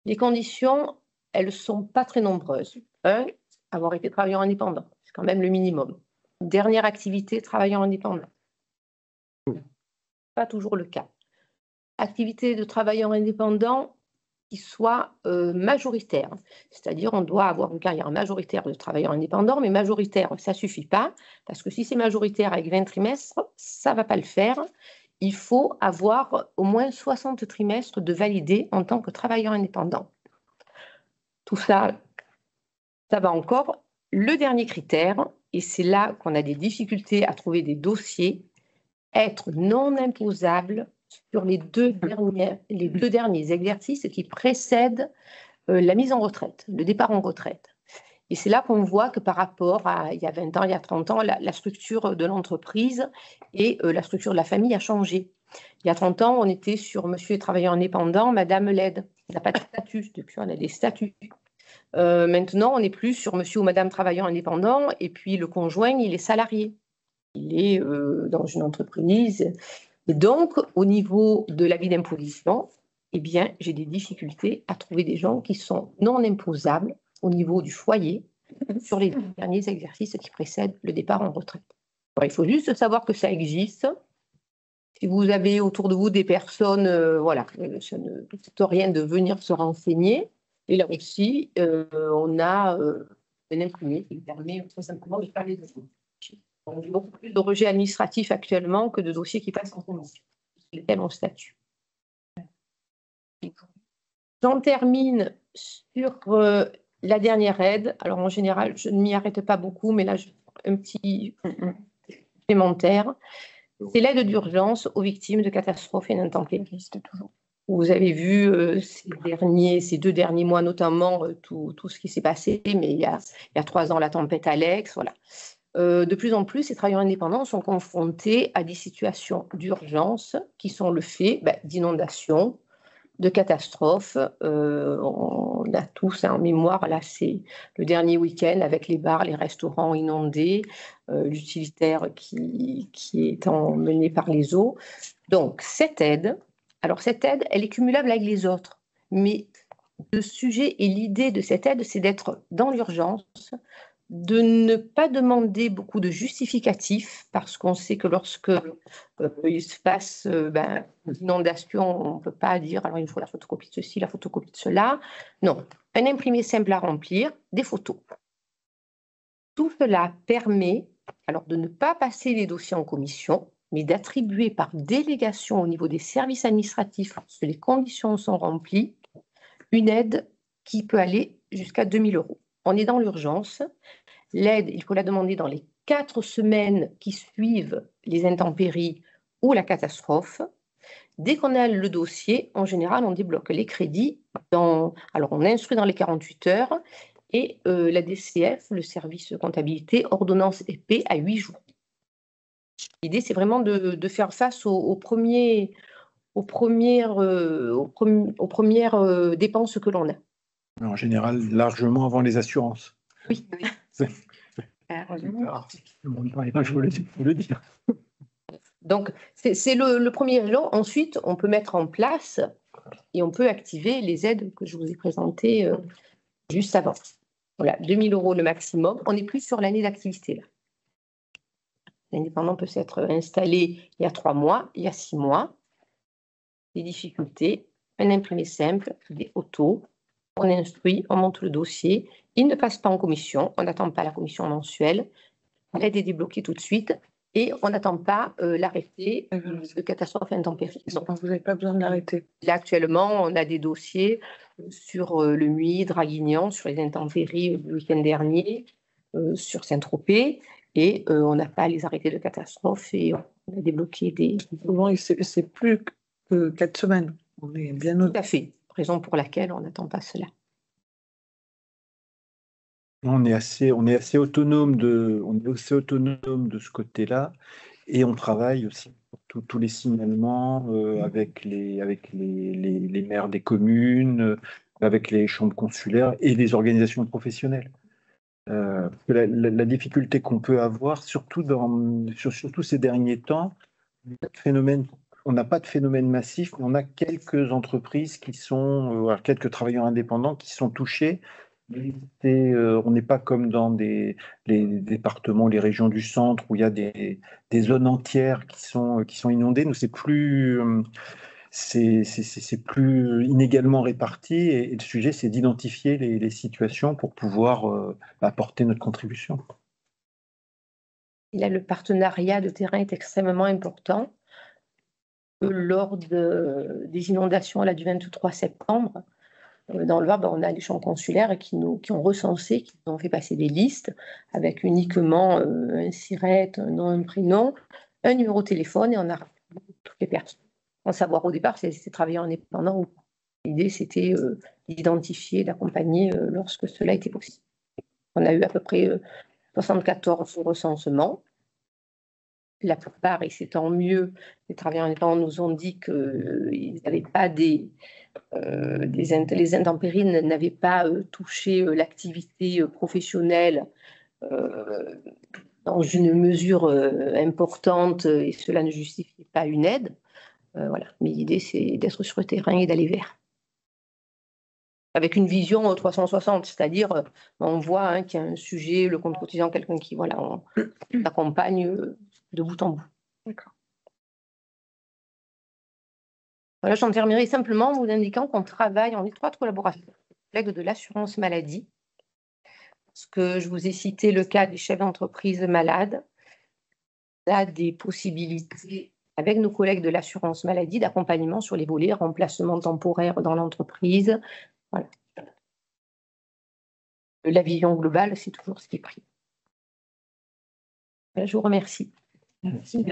les conditions, elles ne sont pas très nombreuses. Avoir été travailleur indépendant, c'est quand même le minimum. Dernière activité, travailleur indépendant. Pas toujours le cas. Activité de travailleur indépendant qui soit majoritaire. C'est-à-dire, on doit avoir une carrière majoritaire de travailleur indépendant, mais majoritaire, ça ne suffit pas, parce que si c'est majoritaire avec 20 trimestres, ça ne va pas le faire. Il faut avoir au moins 60 trimestres de validé en tant que travailleur indépendant. Tout ça, ça va encore. Le dernier critère, et c'est là qu'on a des difficultés à trouver des dossiers, être non imposable sur les deux derniers exercices qui précèdent la mise en retraite, le départ en retraite. Et c'est là qu'on voit que par rapport à il y a 20 ans, il y a 30 ans, la structure de l'entreprise et la structure de la famille a changé. Il y a 30 ans, on était sur monsieur travailleur indépendant, madame l'aide. On n'a pas de statut, depuis on a des statuts. Maintenant, on n'est plus sur monsieur ou madame travailleur indépendant et puis le conjoint, il est salarié. Il est dans une entreprise. Et donc, au niveau de l'avis d'imposition, eh bien, j'ai des difficultés à trouver des gens qui sont non imposables au niveau du foyer sur les derniers exercices qui précèdent le départ en retraite. Alors, il faut juste savoir que ça existe. Si vous avez autour de vous des personnes, ça ne coûte rien de venir se renseigner. Et là aussi, on a un imprimé qui permet très simplement de faire les dossiers. On a beaucoup plus de rejets administratifs actuellement que de dossiers qui passent en commission, lesquels ont statut. J'en termine sur la dernière aide. Alors, en général, je ne m'y arrête pas beaucoup, mais là, un petit supplémentaire. C'est l'aide d'urgence aux victimes de catastrophes et d'intempéries. Vous avez vu ces 2 derniers mois, notamment, tout ce qui s'est passé, mais il y a 3 ans, la tempête Alex, voilà. De plus en plus, ces travailleurs indépendants sont confrontés à des situations d'urgence qui sont le fait d'inondations, de catastrophes. On a tous en mémoire, là, c'est le dernier week-end avec les bars, les restaurants inondés, l'utilitaire qui est emmené par les eaux. Donc, cette aide, elle est cumulable avec les autres, mais le sujet et l'idée de cette aide, c'est d'être dans l'urgence, de ne pas demander beaucoup de justificatifs, parce qu'on sait que lorsque il se passe une inondation, on ne peut pas dire alors il faut la photocopie de ceci, la photocopie de cela. Non, un imprimé simple à remplir, des photos. Tout cela permet alors de ne pas passer les dossiers en commission, mais d'attribuer par délégation au niveau des services administratifs, lorsque les conditions sont remplies, une aide qui peut aller jusqu'à 2 000 €. On est dans l'urgence. L'aide, il faut la demander dans les 4 semaines qui suivent les intempéries ou la catastrophe. Dès qu'on a le dossier, en général, on débloque les crédits. Alors, on instruit dans les 48 heures et la DCF, le service de comptabilité, ordonnance et paie à 8 jours. L'idée, c'est vraiment de faire face aux premières dépenses que l'on a. En général, largement avant les assurances. Oui. Je voulais le dire. Donc, c'est le premier élan. Ensuite, on peut mettre en place et on peut activer les aides que je vous ai présentées juste avant. Voilà, 2 000 € le maximum. On n'est plus sur l'année d'activité, là. L'indépendant peut s'être installé il y a 3 mois, il y a 6 mois. Des difficultés, un imprimé simple, des photos, on instruit, on monte le dossier. Il ne passe pas en commission, on n'attend pas la commission mensuelle. L'aide est débloquée tout de suite et on n'attend pas l'arrêté de catastrophe intempérie. Donc, vous n'avez pas besoin de l'arrêter. Là, actuellement, on a des dossiers sur le Muy, Draguignan, sur les intempéries du week-end dernier, sur Saint-Tropez, et on n'a pas les arrêtés de catastrophe et on a débloqué des... Souvent, c'est plus que 4 semaines. On est bien Tout au-delà. à fait, raison pour laquelle on n'attend pas cela. On est assez autonome de ce côté-là, et on travaille aussi sur tous les signalements avec les maires des communes, avec les chambres consulaires et les organisations professionnelles. Parce que la difficulté qu'on peut avoir, surtout ces derniers temps, on n'a pas de phénomène massif, mais on a quelques entreprises qui sont, quelques travailleurs indépendants qui sont touchés. On n'est pas comme dans les départements, les régions du centre où il y a des zones entières qui sont inondées. Nous, c'est plus inégalement réparti, et le sujet, c'est d'identifier les situations pour pouvoir apporter notre contribution. Et là, le partenariat de terrain est extrêmement important. Lors des inondations du 23 septembre, dans le Var, on a les chambres consulaires qui ont recensé, qui ont fait passer des listes avec uniquement un SIRET, un nom, un prénom, un numéro de téléphone, et on a toutes les personnes. Sans savoir au départ si elles étaient travailleurs indépendants ou pas. L'idée, c'était d'identifier, d'accompagner lorsque cela était possible. On a eu à peu près 74 recensements. La plupart, et c'est tant mieux, les travailleurs indépendants nous ont dit qu'ils n'avaient pas les intempéries n'avaient pas touché l'activité professionnelle dans une mesure importante, et cela ne justifiait pas une aide. Voilà. Mais l'idée, c'est d'être sur le terrain et d'aller vers. Avec une vision 360, c'est-à-dire on voit qu'il y a un sujet, le compte quotidien, quelqu'un qui, voilà, on accompagne de bout en bout. D'accord. Voilà, j'en terminerai simplement en vous indiquant qu'on travaille en étroite collaboration avec les collègues de l'assurance maladie. Parce que je vous ai cité le cas des chefs d'entreprise malades. On a des possibilités avec nos collègues de l'assurance maladie d'accompagnement sur les volets remplacement temporaire dans l'entreprise. Voilà. La vision globale, c'est toujours ce qui est pris. Voilà, je vous remercie. Merci.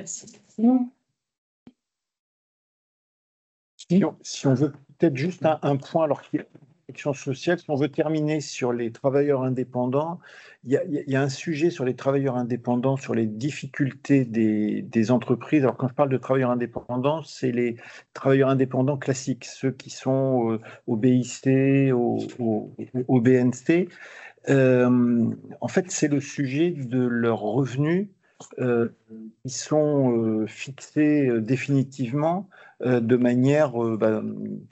Si on veut peut-être juste un point, alors qu'il y a une action sociale, si on veut terminer sur les travailleurs indépendants, il y a un sujet sur les travailleurs indépendants, sur les difficultés des entreprises. Alors quand je parle de travailleurs indépendants, c'est les travailleurs indépendants classiques, ceux qui sont au BIC, au BNC. En fait, c'est le sujet de leurs revenus qui sont fixés définitivement de manière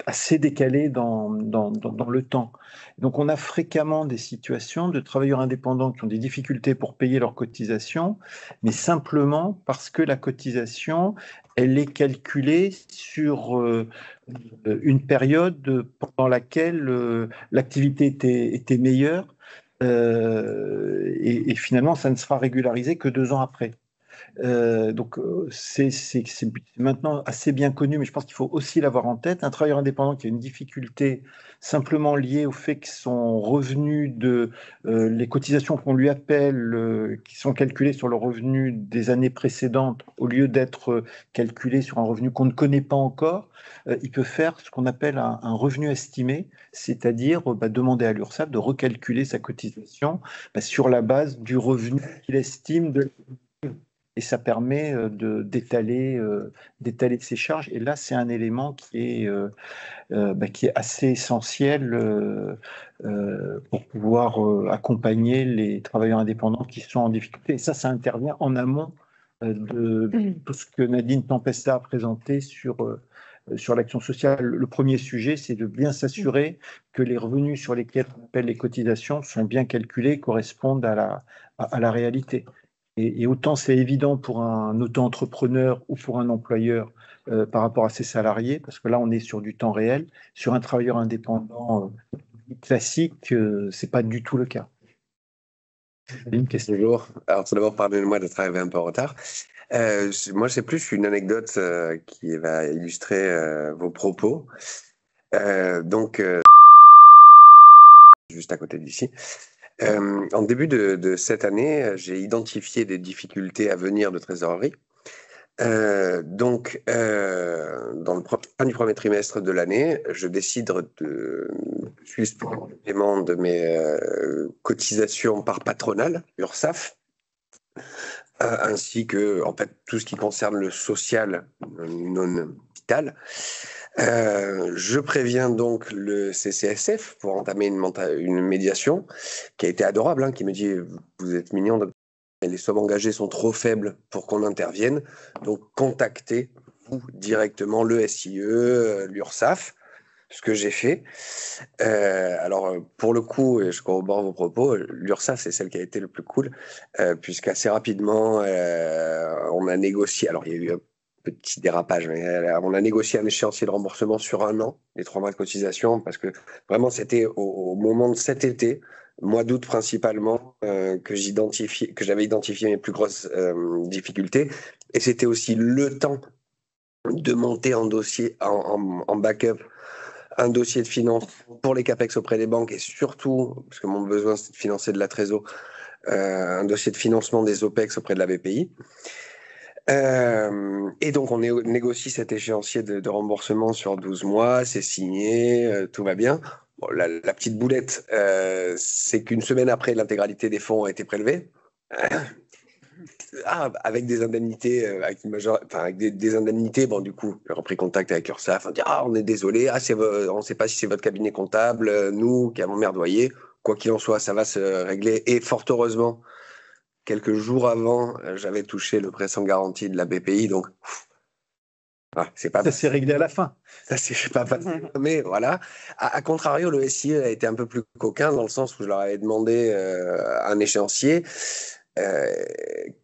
assez décalée dans le temps. Donc on a fréquemment des situations de travailleurs indépendants qui ont des difficultés pour payer leurs cotisations, mais simplement parce que la cotisation, elle est calculée sur une période pendant laquelle l'activité était meilleure, et finalement ça ne sera régularisé que 2 ans après. Donc, c'est maintenant assez bien connu, mais je pense qu'il faut aussi l'avoir en tête. Un travailleur indépendant qui a une difficulté simplement liée au fait que son revenu les cotisations qu'on lui appelle, qui sont calculées sur le revenu des années précédentes, au lieu d'être calculées sur un revenu qu'on ne connaît pas encore, il peut faire ce qu'on appelle un revenu estimé, c'est-à-dire demander à l'URSSAF de recalculer sa cotisation sur la base du revenu qu'il estime et ça permet d'étaler ses charges. Et là, c'est un élément qui est assez essentiel pour pouvoir accompagner les travailleurs indépendants qui sont en difficulté. Et ça intervient en amont de tout ce que Nadine Tempesta a présenté sur l'action sociale. Le premier sujet, c'est de bien s'assurer que les revenus sur lesquels on appelle les cotisations sont bien calculés, correspondent à la réalité. Et autant c'est évident pour un auto-entrepreneur ou pour un employeur par rapport à ses salariés, parce que là, on est sur du temps réel. Sur un travailleur indépendant classique, c'est pas du tout le cas. Une question. Bonjour. Alors, tout d'abord, pardonnez-moi d'être arrivé un peu en retard. Moi, c'est plus une anecdote qui va illustrer vos propos. Juste à côté d'ici. En début de cette année, j'ai identifié des difficultés à venir de trésorerie. Dans le fin du premier trimestre de l'année, je décide de suspendre le paiement de mes cotisations par patronale, URSSAF, ainsi que en fait, tout ce qui concerne le social non vital. Je préviens donc le CCSF pour entamer une médiation qui a été adorable, qui me dit « Vous êtes mignon, les sommes engagées sont trop faibles pour qu'on intervienne, donc contactez vous directement le SIE, l'URSSAF », ce que j'ai fait. Alors, pour le coup, et je corrobore vos propos, l'URSSAF, c'est celle qui a été le plus cool, puisqu'assez rapidement, on a négocié, alors il y a eu un petit dérapage, mais on a négocié un échéancier de remboursement sur 1 an, les 3 mois de cotisation, parce que vraiment, c'était au moment de cet été, mois d'août principalement, que j'avais identifié mes plus grosses difficultés, et c'était aussi le temps de monter en dossier, en backup, un dossier de finance pour les CAPEX auprès des banques, et surtout, parce que mon besoin c'est de financer de la trésor, un dossier de financement des OPEX auprès de la BPI. Et donc on négocie cet échéancier de remboursement sur 12 mois, c'est signé, tout va bien. Bon, la petite boulette, c'est qu'une semaine après, l'intégralité des fonds a été prélevée. Avec des indemnités, avec des indemnités, bon, du coup, j'ai repris contact avec URSSAF, on dit on est désolé, on ne sait pas si c'est votre cabinet comptable, nous qui avons merdoyé, quoi qu'il en soit, ça va se régler. Et fort heureusement, quelques jours avant, j'avais touché le prêt sans garantie de la BPI, donc c'est pas. Ça s'est réglé à la fin. Ça c'est pas passé, mais voilà. À contrario, le SIE a été un peu plus coquin dans le sens où je leur avais demandé un échéancier.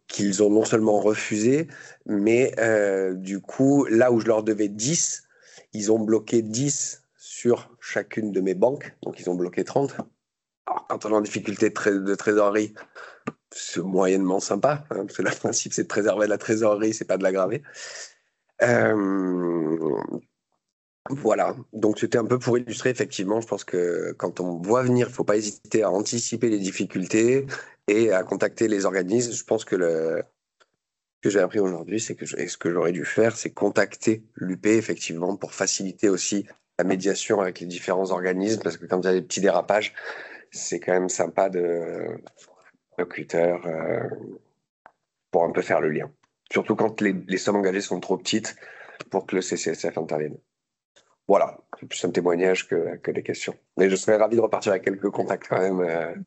Qu'ils ont non seulement refusé, mais du coup, là où je leur devais 10, ils ont bloqué 10 sur chacune de mes banques, donc ils ont bloqué 30. Alors, quand on est en difficulté de trésorerie, c'est moyennement sympa, parce que le principe c'est de préserver de la trésorerie, c'est pas de l'aggraver. Voilà, donc c'était un peu pour illustrer, effectivement, je pense que quand on voit venir, il ne faut pas hésiter à anticiper les difficultés et à contacter les organismes. Je pense que ce que j'ai appris aujourd'hui, c'est que ce que j'aurais dû faire, c'est contacter l'UP, effectivement, pour faciliter aussi la médiation avec les différents organismes, parce que quand il y a des petits dérapages, c'est quand même sympa de locuteur pour un peu faire le lien. Surtout quand les sommes engagées sont trop petites pour que le CCSF intervienne. Voilà, c'est plus un témoignage que des questions. Mais je serais ravi de repartir avec quelques contacts quand même.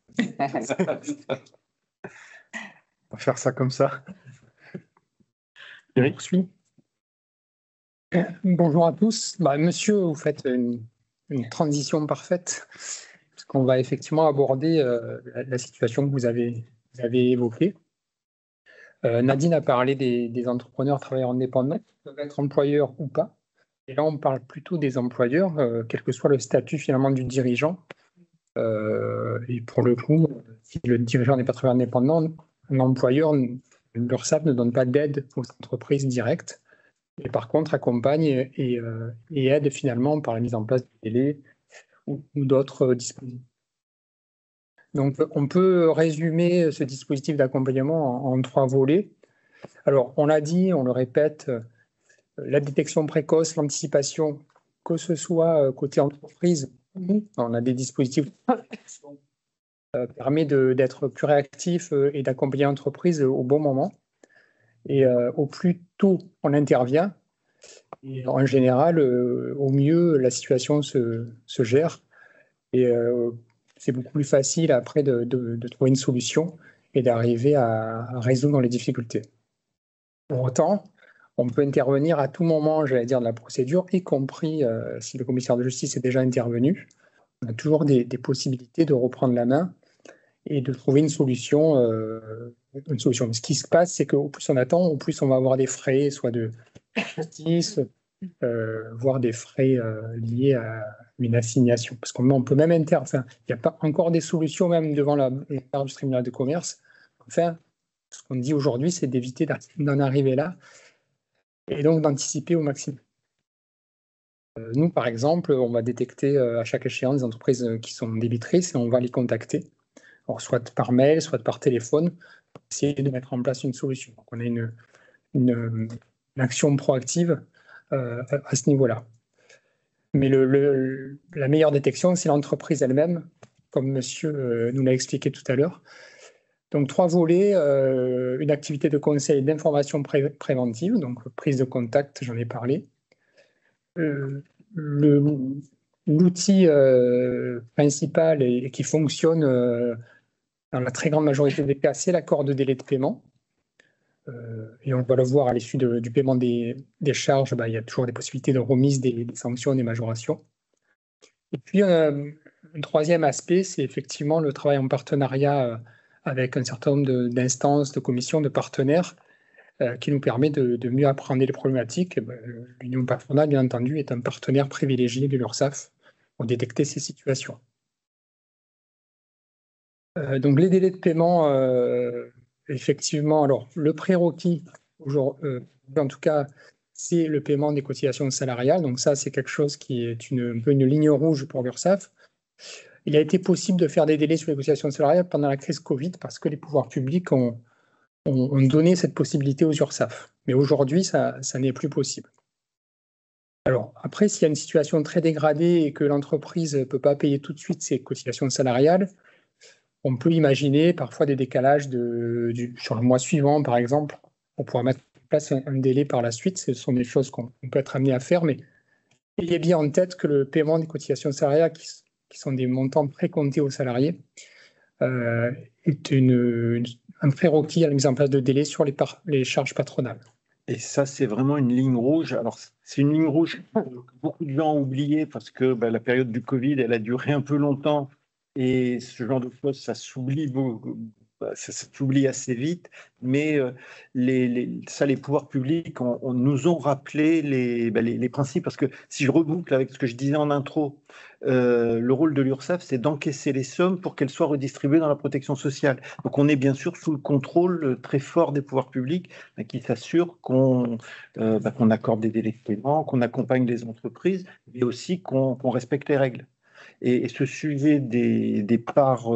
On va faire ça comme ça. poursuis. Bonjour à tous. Monsieur, vous faites une transition parfaite, parce qu'on va effectivement aborder la situation que vous avez évoquée. Nadine a parlé des entrepreneurs travailleurs indépendants, qui peuvent être employeurs ou pas. Et là, on parle plutôt des employeurs, quel que soit le statut finalement du dirigeant. Et pour le coup, si le dirigeant n'est pas travailleur indépendant, un employeur, l'URSSAF ne donne pas d'aide aux entreprises directes, et par contre accompagne et aide finalement par la mise en place de délais ou d'autres dispositifs. Donc, on peut résumer ce dispositif d'accompagnement en 3 volets. Alors, on l'a dit, on le répète, la détection précoce, l'anticipation, que ce soit côté entreprise, on a des dispositifs qui permettent d'être plus réactifs et d'accompagner l'entreprise au bon moment. Et au plus tôt on intervient, et en général, au mieux la situation se gère. Et c'est beaucoup plus facile après de trouver une solution et d'arriver à résoudre les difficultés. Pour autant, on peut intervenir à tout moment, j'allais dire, de la procédure, y compris si le commissaire de justice est déjà intervenu. On a toujours des possibilités de reprendre la main et de trouver une solution. Ce qui se passe, c'est qu'au plus on attend, au plus on va avoir des frais, soit de justice, voire des frais liés à une assignation. Parce qu'on peut même il n'y a pas encore des solutions même devant la barre du tribunal de commerce. Enfin, ce qu'on dit aujourd'hui, c'est d'éviter d'en arriver là et donc d'anticiper au maximum. Nous, par exemple, on va détecter à chaque échéance des entreprises qui sont débitrices et on va les contacter, alors, soit par mail, soit par téléphone, pour essayer de mettre en place une solution. Donc, on a une action proactive à ce niveau-là. Mais la meilleure détection, c'est l'entreprise elle-même, comme monsieur nous l'a expliqué tout à l'heure. Donc, 3 volets, une activité de conseil et d'information préventive, donc prise de contact, j'en ai parlé. L'outil principal et qui fonctionne dans la très grande majorité des cas, c'est l'accord de délai de paiement. Et on va le voir à l'issue du paiement des charges, il y a toujours des possibilités de remise des sanctions, des majorations. Et puis, un 3e aspect, c'est effectivement le travail en partenariat avec un certain nombre d'instances, de commissions, de partenaires qui nous permet de mieux appréhender les problématiques. L'Union patronale, bien entendu, est un partenaire privilégié de l'URSSAF pour détecter ces situations. Donc, les délais de paiement, effectivement, alors le prérequis, en tout cas, c'est le paiement des cotisations salariales. Donc ça, c'est quelque chose qui est un peu une ligne rouge pour l'URSSAF. Il a été possible de faire des délais sur les cotisations salariales pendant la crise Covid parce que les pouvoirs publics ont donné cette possibilité aux URSSAF. Mais aujourd'hui, ça n'est plus possible. Alors, après, s'il y a une situation très dégradée et que l'entreprise ne peut pas payer tout de suite ses cotisations salariales, on peut imaginer parfois des décalages sur le mois suivant, par exemple, pour pouvoir mettre en place un délai par la suite. Ce sont des choses qu'on peut être amené à faire, mais ayez bien en tête que le paiement des cotisations salariales, qui sont des montants précomptés aux salariés, est un prérequis à la mise en place de délais sur les charges patronales. Et ça, c'est vraiment une ligne rouge. Alors, c'est une ligne rouge que beaucoup de gens ont oublié parce que la période du Covid, elle a duré un peu longtemps. Et ce genre de choses, ça s'oublie assez vite. Mais les pouvoirs publics nous ont rappelé les principes. Parce que si je reboucle avec ce que je disais en intro, le rôle de l'URSSAF, c'est d'encaisser les sommes pour qu'elles soient redistribuées dans la protection sociale. Donc on est bien sûr sous le contrôle très fort des pouvoirs publics qui s'assurent qu'on accorde des délais de paiement, qu'on accompagne les entreprises, mais aussi qu'on respecte les règles. Et ce sujet des parts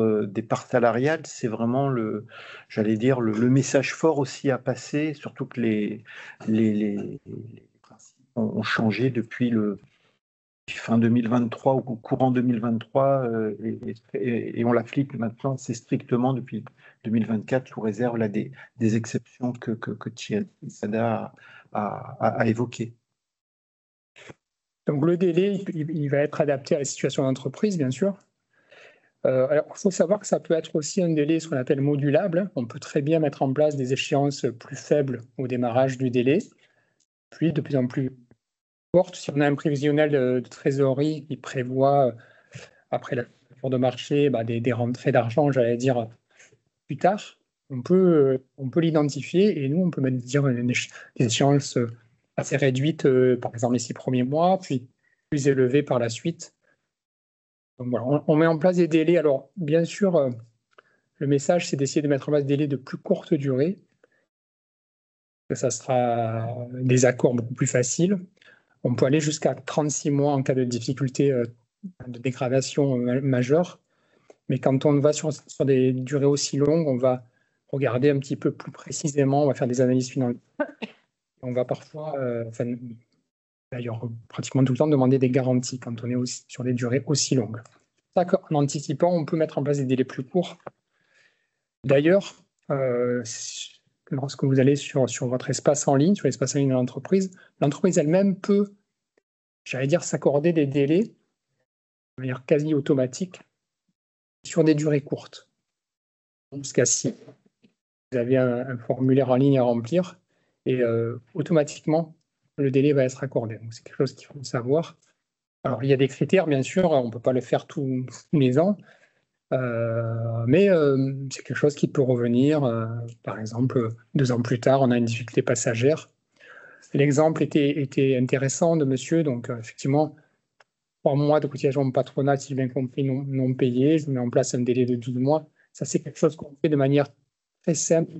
salariales, c'est vraiment le message fort aussi à passer, surtout que les principes ont changé depuis fin 2023 ou courant 2023 et on l'applique maintenant assez strictement depuis 2024 sous réserve des exceptions que Thierry Sada a évoquées. Donc le délai, il va être adapté à la situation d'entreprise, bien sûr. Alors, il faut savoir que ça peut être aussi un délai, ce qu'on appelle modulable. On peut très bien mettre en place des échéances plus faibles au démarrage du délai, puis de plus en plus courtes. Si on a un prévisionnel de trésorerie qui prévoit, après la clôture de marché, des rentrées d'argent, j'allais dire, plus tard, on peut l'identifier et nous, on peut mettre des échéances assez réduites, par exemple les 6 premiers mois, puis plus élevées par la suite. Donc voilà, on met en place des délais. Alors, bien sûr, le message, c'est d'essayer de mettre en place des délais de plus courte durée. Ça sera des accords beaucoup plus faciles. On peut aller jusqu'à 36 mois en cas de difficulté de dégradation majeure. Mais quand on va sur des durées aussi longues, on va regarder un petit peu plus précisément, on va faire des analyses financières. On va parfois, d'ailleurs pratiquement tout le temps, demander des garanties quand on est sur des durées aussi longues. C'est pour ça qu'en anticipant, on peut mettre en place des délais plus courts. D'ailleurs, lorsque vous allez sur votre espace en ligne, sur l'espace en ligne de l'entreprise elle-même peut, j'allais dire, s'accorder des délais de manière quasi automatique sur des durées courtes. Jusqu'à 6. Vous avez un formulaire en ligne à remplir et automatiquement, le délai va être accordé. Donc, c'est quelque chose qu'il faut savoir. Alors, il y a des critères, bien sûr, on ne peut pas le faire tous les ans, mais c'est quelque chose qui peut revenir. Par exemple, 2 ans plus tard, on a une difficulté passagère. L'exemple était intéressant de monsieur, donc effectivement, 3 mois de cotisation patronale, si j'ai bien compris, non payés. Je mets en place un délai de 12 mois. Ça, c'est quelque chose qu'on fait de manière très simple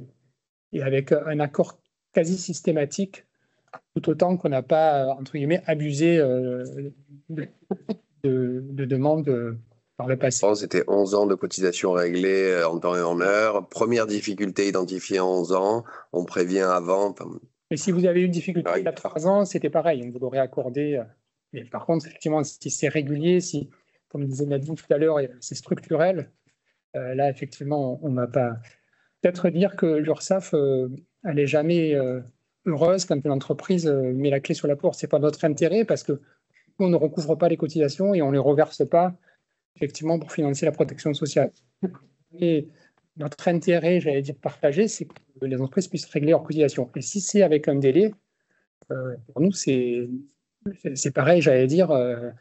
et avec un accord quasi systématique, tout autant qu'on n'a pas, entre guillemets, abusé de demandes par le passé. C'était 11 ans de cotisation réglée en temps et en heure. Première difficulté identifiée en 11 ans. On prévient avant. Et si vous avez eu une difficulté il y a 3 ans, c'était pareil. On vous l'aurait accordé. Mais par contre, effectivement, si c'est régulier, si, comme disait Nadine tout à l'heure, c'est structurel, là, effectivement, on ne va pas. Peut-être dire que l'URSSAF, elle n'est jamais heureuse quand une entreprise met la clé sur la porte. Ce n'est pas notre intérêt parce que on ne recouvre pas les cotisations et on ne les reverse pas, effectivement, pour financer la protection sociale. Et notre intérêt, j'allais dire partagé, c'est que les entreprises puissent régler leurs cotisations. Et si c'est avec un délai, pour nous, c'est pareil, j'allais dire, dans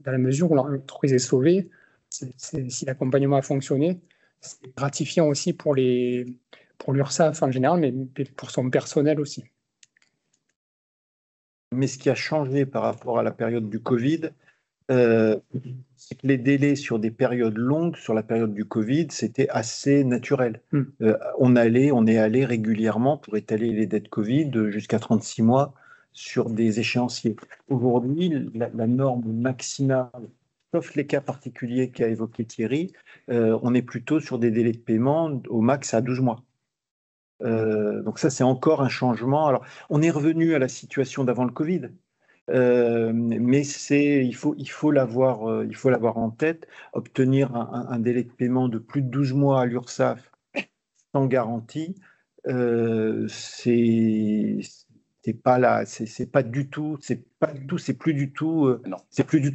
la mesure où l'entreprise est sauvée, si l'accompagnement a fonctionné, c'est gratifiant aussi pour l'URSSAF en général, mais pour son personnel aussi. Mais ce qui a changé par rapport à la période du Covid, c'est que les délais sur des périodes longues, sur la période du Covid, c'était assez naturel. On est allé régulièrement pour étaler les dettes Covid jusqu'à 36 mois sur des échéanciers. Aujourd'hui, la norme maximale, sauf les cas particuliers qu'a évoqué Thierry, on est plutôt sur des délais de paiement au max à 12 mois. Donc ça, c'est encore un changement. Alors, on est revenu à la situation d'avant le Covid. Mais il faut l'avoir en tête. Obtenir un délai de paiement de plus de 12 mois à l'URSSAF sans garantie, c'est plus du tout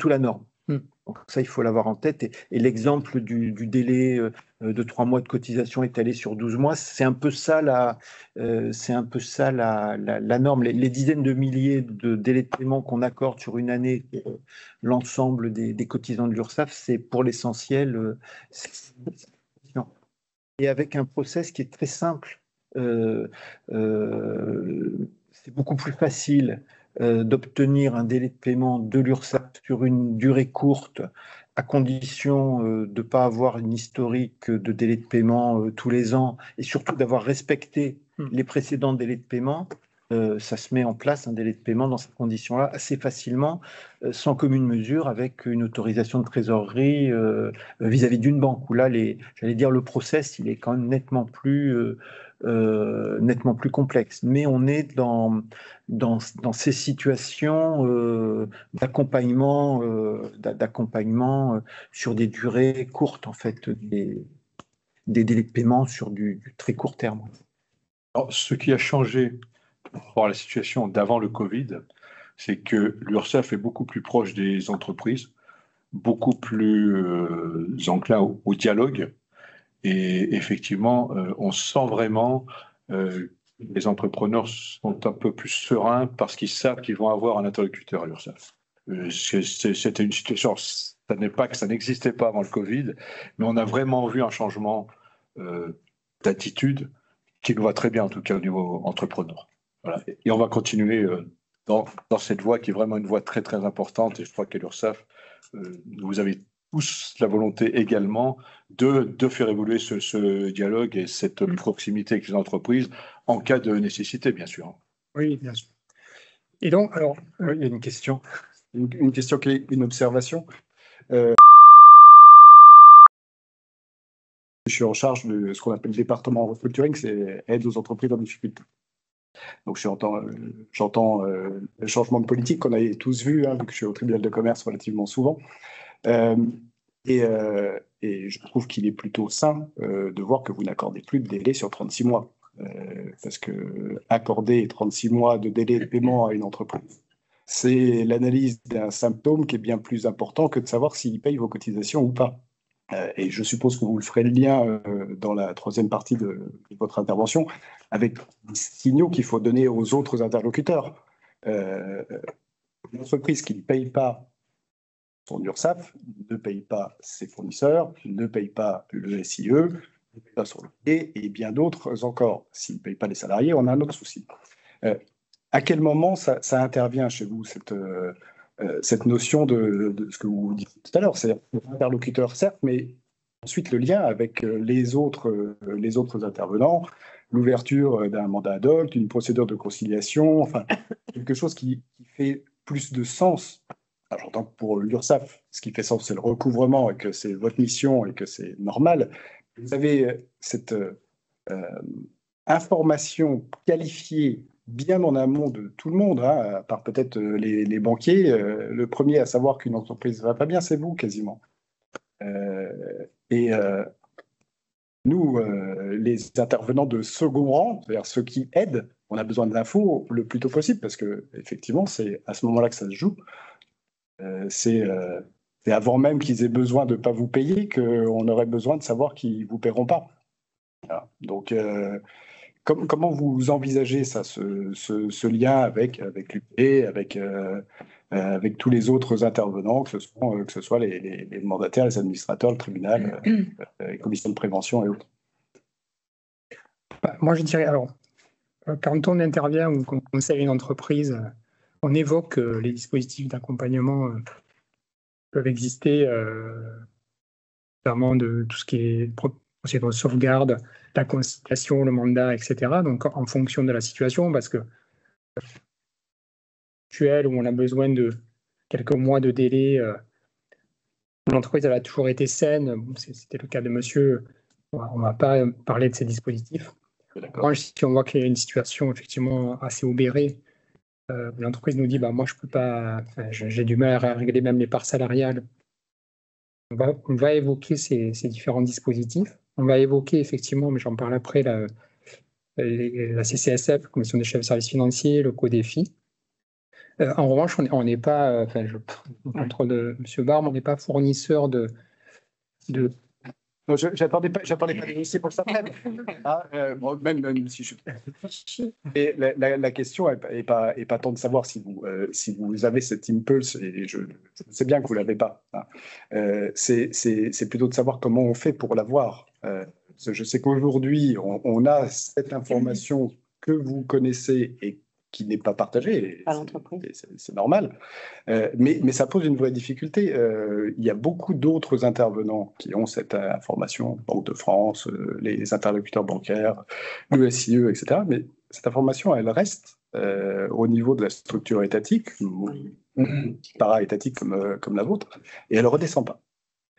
la norme. Donc ça, il faut l'avoir en tête. Et l'exemple du délai de 3 mois de cotisation étalé sur 12 mois, c'est un peu ça la norme. Les dizaines de milliers de délais de paiement qu'on accorde sur une année, l'ensemble des cotisants de l'URSSAF, c'est pour l'essentiel. Et avec un process qui est très simple, c'est beaucoup plus facile d'obtenir un délai de paiement de l'URSSAF sur une durée courte, à condition de ne pas avoir une historique de délai de paiement tous les ans, et surtout d'avoir respecté les précédents délais de paiement. Ça se met en place un délai de paiement dans ces conditions-là assez facilement, sans commune mesure, avec une autorisation de trésorerie vis-à-vis d'une banque, où là, j'allais dire, le process, il est quand même nettement plus complexe. Mais on est dans ces situations d'accompagnement sur des durées courtes, en fait, des délais de paiement sur du très court terme. Alors, ce qui a changé par rapport à la situation d'avant le Covid, c'est que l'URSSAF est beaucoup plus proche des entreprises. beaucoup plus enclin au dialogue. Et effectivement, on sent vraiment les entrepreneurs sont un peu plus sereins parce qu'ils savent qu'ils vont avoir un interlocuteur à l'URSSAF. C'était une situation, ça n'est pas que ça n'existait pas avant le Covid, mais on a vraiment vu un changement d'attitude qui nous va très bien, en tout cas au niveau entrepreneur. Voilà. Et on va continuer dans cette voie qui est vraiment une voie très très importante. Et je crois qu'à l'URSSAF, vous avez tous la volonté également de faire évoluer ce dialogue et cette proximité avec les entreprises en cas de nécessité, bien sûr. Oui, bien sûr. Et donc, alors, Oui, il y a une question. Une question qui est une observation. Je suis en charge de ce qu'on appelle le département restructuring, c'est aide aux entreprises en difficulté. Donc j'entends le changement de politique qu'on a tous vu, vu que je suis au tribunal de commerce relativement souvent. Et je trouve qu'il est plutôt sain de voir que vous n'accordez plus de délai sur 36 mois. Parce que accorder 36 mois de délai de paiement à une entreprise, c'est l'analyse d'un symptôme qui est bien plus important que de savoir s'ils payent vos cotisations ou pas. Et je suppose que vous le ferez le lien dans la troisième partie de votre intervention avec les signaux qu'il faut donner aux autres interlocuteurs. Une entreprise qui ne paye pas son URSSAF, ne paye pas ses fournisseurs, ne paye pas le SIE, ne paye pas son loyer et bien d'autres encore. S'il ne paye pas les salariés, on a un autre souci. À quel moment ça intervient chez vous, cette notion de ce que vous dites tout à l'heure, c'est l'interlocuteur certes, mais ensuite le lien avec les autres intervenants, l'ouverture d'un mandat ad hoc, d'une procédure de conciliation, enfin quelque chose qui fait plus de sens. Alors, j'entends que pour l'URSSAF, ce qui fait sens, c'est le recouvrement et que c'est votre mission et que c'est normal. Vous avez cette information qualifiée bien en amont de tout le monde, à part peut-être les banquiers. Le premier à savoir qu'une entreprise ne va pas bien, c'est vous quasiment. Nous, les intervenants de second rang, c'est-à-dire ceux qui aident, on a besoin d'infos le plus tôt possible parce que effectivement, c'est à ce moment-là que ça se joue. C'est avant même qu'ils aient besoin de ne pas vous payer qu'on aurait besoin de savoir qu'ils ne vous paieront pas. Voilà. Donc, comment vous envisagez ça, ce lien avec l'UP, avec tous les autres intervenants, que ce soit les mandataires, les administrateurs, le tribunal, les commissions de prévention et autres? moi, je dirais, alors, quand on intervient ou qu'on conseille une entreprise, on évoque les dispositifs d'accompagnement peuvent exister, notamment de tout ce qui est procédure de sauvegarde, la conciliation, le mandat, etc. Donc, en fonction de la situation, parce que actuelle où on a besoin de quelques mois de délai, l'entreprise elle a toujours été saine. C'était le cas de monsieur. On ne va pas parler de ces dispositifs. Moi, si on voit qu'il y a une situation effectivement assez obérée, l'entreprise nous dit moi je peux pas, j'ai du mal à régler même les parts salariales. On va évoquer ces différents dispositifs. On va évoquer effectivement, mais j'en parle après, la CCSF, Commission des chefs de services financiers, le CODEFI. En revanche, on n'est pas, contre M. Barbe, on n'est pas fournisseur de. Non, j'attendais pas de dossier pour ça même. Même si je. Et la question est pas tant de savoir si vous avez cet impulse, et je sais bien que vous l'avez pas. C'est plutôt de savoir comment on fait pour l'avoir. Je sais qu'aujourd'hui, on a cette information que vous connaissez et qui n'est pas partagée. Par l'entreprise. C'est normal. Mais ça pose une vraie difficulté. Il y a beaucoup d'autres intervenants qui ont cette information, Banque de France, les interlocuteurs bancaires, le SIE, etc. Mais cette information, elle reste au niveau de la structure étatique, para-étatique comme la vôtre, et elle ne redescend pas.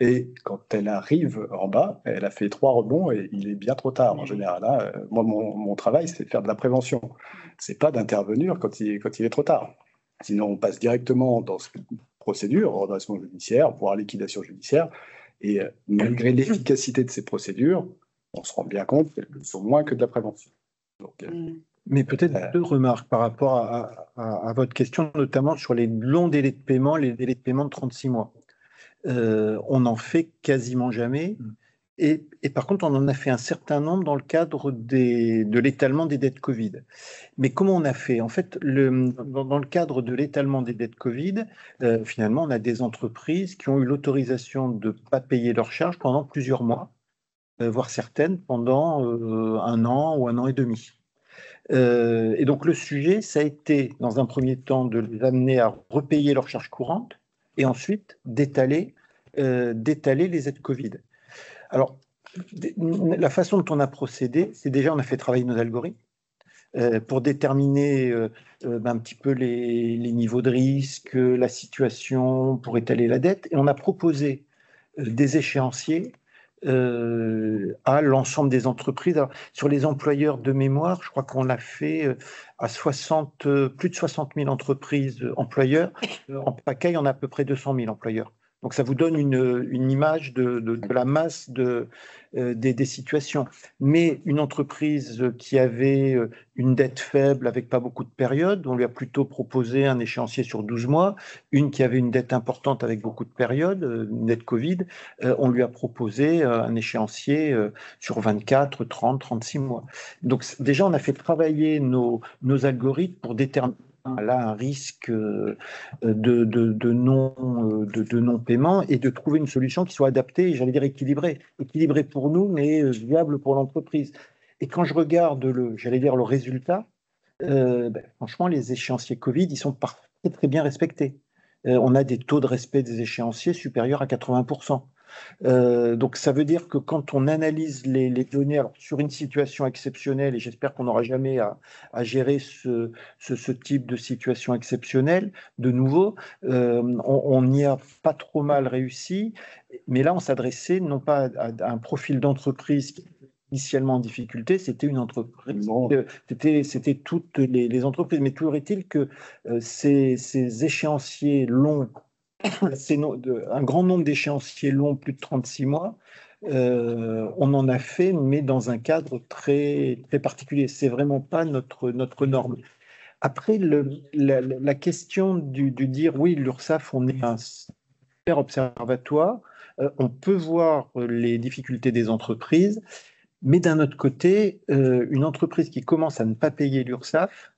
Et quand elle arrive en bas, elle a fait 3 rebonds et il est bien trop tard en général. Moi, mon travail, c'est de faire de la prévention. C'est pas d'intervenir quand il est trop tard. Sinon, on passe directement dans cette procédure, redressement judiciaire, voire liquidation judiciaire. Et malgré l'efficacité de ces procédures, on se rend bien compte qu'elles sont moins que de la prévention. Donc, mais peut-être 2 remarques par rapport à votre question, notamment sur les longs délais de paiement, les délais de paiement de 36 mois. on n'en fait quasiment jamais. Et par contre, on en a fait un certain nombre dans le cadre de l'étalement des dettes Covid. Mais comment on a fait? En fait, dans le cadre de l'étalement des dettes Covid, finalement, on a des entreprises qui ont eu l'autorisation de ne pas payer leurs charges pendant plusieurs mois, voire certaines pendant un an ou un an et demi. Et donc, le sujet, ça a été, dans un premier temps, de les amener à repayer leurs charges courantes et ensuite d'étaler les aides Covid. Alors, la façon dont on a procédé, c'est déjà, on a fait travailler nos algorithmes pour déterminer un petit peu les niveaux de risque, la situation pour étaler la dette. Et on a proposé des échéanciers à l'ensemble des entreprises. Alors, sur les employeurs de mémoire, je crois qu'on l'a fait à plus de 60 000 entreprises employeurs. En PACA, il y en a à peu près 200 000 employeurs. Donc, ça vous donne une image de la masse des situations. Mais une entreprise qui avait une dette faible avec pas beaucoup de périodes, on lui a plutôt proposé un échéancier sur 12 mois. Une qui avait une dette importante avec beaucoup de périodes, une dette Covid, on lui a proposé un échéancier sur 24, 30, 36 mois. Donc, déjà, on a fait travailler nos algorithmes pour déterminer là un risque de non-paiement et de trouver une solution qui soit adaptée, et j'allais dire équilibrée pour nous, mais viable pour l'entreprise. Et quand je regarde le résultat, franchement, les échéanciers Covid, ils sont très bien respectés. On a des taux de respect des échéanciers supérieurs à 80%. Donc ça veut dire que quand on analyse les données sur une situation exceptionnelle, et j'espère qu'on n'aura jamais à gérer ce type de situation exceptionnelle, de nouveau, on n'y a pas trop mal réussi, mais là on s'adressait non pas à un profil d'entreprise qui était initialement en difficulté, c'était une entreprise, c'était toutes les entreprises, mais toujours est-il que ces échéanciers longs, un grand nombre d'échéanciers longs, plus de 36 mois, on en a fait, mais dans un cadre très, très particulier. C'est vraiment pas notre norme. Après, la question du dire, oui, l'URSSAF, on est un super observatoire, on peut voir les difficultés des entreprises, mais d'un autre côté, une entreprise qui commence à ne pas payer l'URSSAF,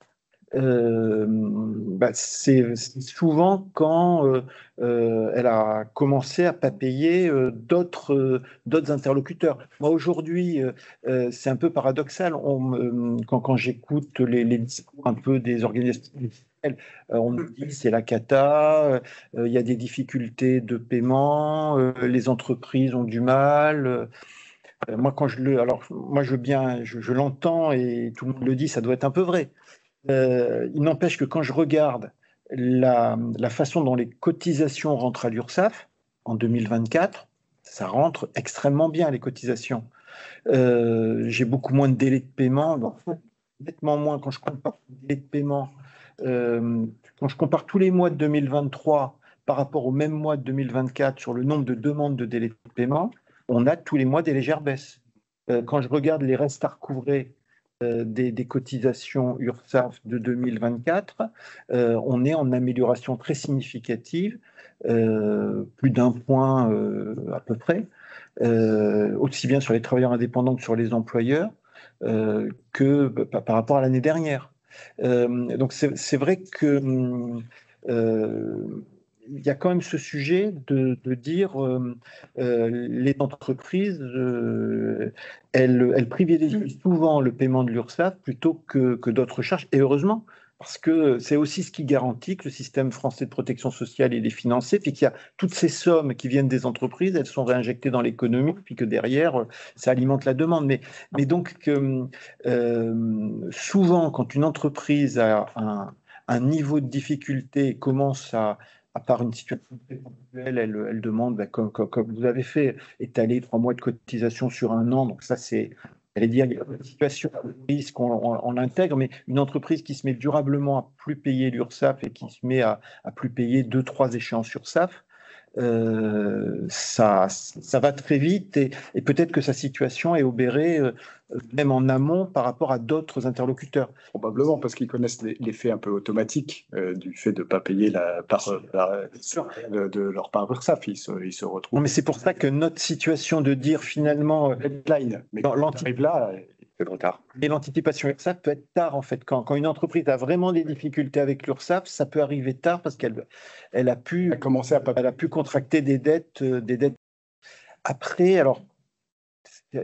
c'est souvent quand elle a commencé à ne pas payer d'autres interlocuteurs. Moi, aujourd'hui, c'est un peu paradoxal. Quand j'écoute les discours un peu des organisations, on nous dit c'est la cata, il y a des difficultés de paiement, les entreprises ont du mal. Moi, je l'entends et tout le monde le dit, ça doit être un peu vrai. Il n'empêche que quand je regarde la façon dont les cotisations rentrent à l'URSSAF en 2024, ça rentre extrêmement bien, les cotisations. J'ai beaucoup moins de délais de paiement, nettement moins quand je compare les délais de paiement. Quand je compare tous les mois de 2023 par rapport au même mois de 2024 sur le nombre de demandes de délais de paiement, on a tous les mois des légères baisses. Quand je regarde les restes à recouvrer des cotisations URSSAF de 2024, on est en amélioration très significative, plus d'un point à peu près, aussi bien sur les travailleurs indépendants que sur les employeurs, que par rapport à l'année dernière. Donc c'est vrai que il y a quand même ce sujet de dire les entreprises, elles privilégient souvent le paiement de l'URSSAF plutôt que d'autres charges, et heureusement, parce que c'est aussi ce qui garantit que le système français de protection sociale est financé, puis qu'il y a toutes ces sommes qui viennent des entreprises, elles sont réinjectées dans l'économie, puis que derrière, ça alimente la demande. Mais donc, souvent, quand une entreprise a un niveau de difficulté et commence à part une situation très ponctuelle, elle demande, comme vous avez fait, étaler 3 mois de cotisation sur un an. Donc ça, c'est, j'allais dire, il y a une situation de risque, on l'intègre, mais une entreprise qui se met durablement à plus payer l'URSSAF et qui se met à plus payer 2-3 échéances URSSAF, ça va très vite et peut-être que sa situation est obérée même en amont par rapport à d'autres interlocuteurs. Probablement parce qu'ils connaissent l'effet un peu automatique du fait de ne pas payer de leur part URSSAF. Ils se retrouvent. Non, mais c'est pour ça que notre situation de dire finalement deadline, mais dans quand on arrive là, C'est trop tard. et l'anticipation URSSAF peut être tard en fait. Quand une entreprise a vraiment des difficultés avec l'URSSAF, ça peut arriver tard parce qu'elle a pu commencer à pas. elle a pu contracter des dettes. Après, alors,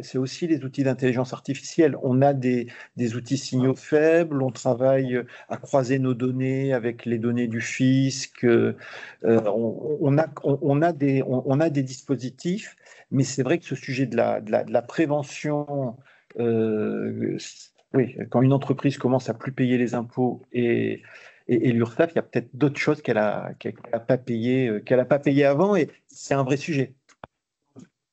c'est aussi les outils d'intelligence artificielle. On a des outils signaux faibles, on travaille à croiser nos données avec les données du fisc. On a des dispositifs, mais c'est vrai que ce sujet de la prévention, oui, quand une entreprise commence à plus payer les impôts et l'URSSAF, il y a peut-être d'autres choses qu'elle a pas payé avant, et c'est un vrai sujet.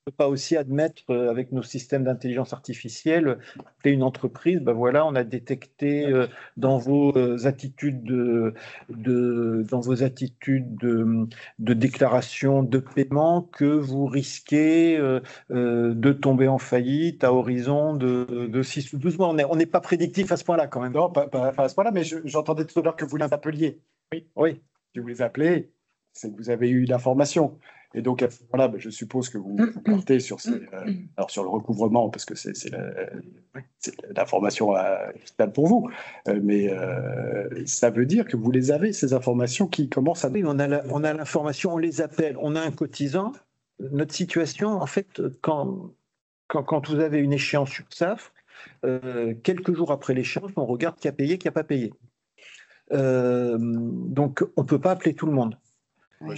On ne peut pas aussi admettre avec nos systèmes d'intelligence artificielle, appeler une entreprise, ben voilà, on a détecté dans vos attitudes de déclaration de paiement que vous risquez de tomber en faillite à horizon de 6 ou 12 mois. On n'est pas prédictif à ce point-là quand même. Non, pas à ce point-là, mais j'entendais tout à l'heure que vous les appeliez. Oui. Si vous les appelez, c'est que vous avez eu l'information. Et donc, à ce moment-là, ben, je suppose que vous partez sur alors sur le recouvrement, parce que c'est l'information vitale pour vous. Mais ça veut dire que vous les avez, ces informations qui commencent à. Oui, on a l'information, on les appelle, on a un cotisant. Notre situation, en fait, quand vous avez une échéance sur SAF, quelques jours après l'échéance, on regarde qui a payé, qui n'a pas payé. Donc, on ne peut pas appeler tout le monde.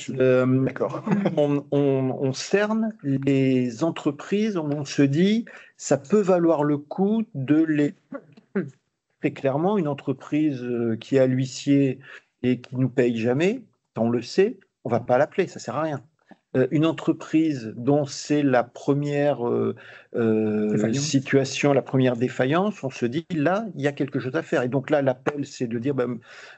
D'accord. On cerne les entreprises, on se dit, ça peut valoir le coup de les... Très clairement, une entreprise qui est à l'huissier et qui nous paye jamais, on le sait, on va pas l'appeler, ça sert à rien. Une entreprise dont c'est la première situation, la première défaillance, on se dit là, il y a quelque chose à faire. Et donc là, l'appel, c'est de dire,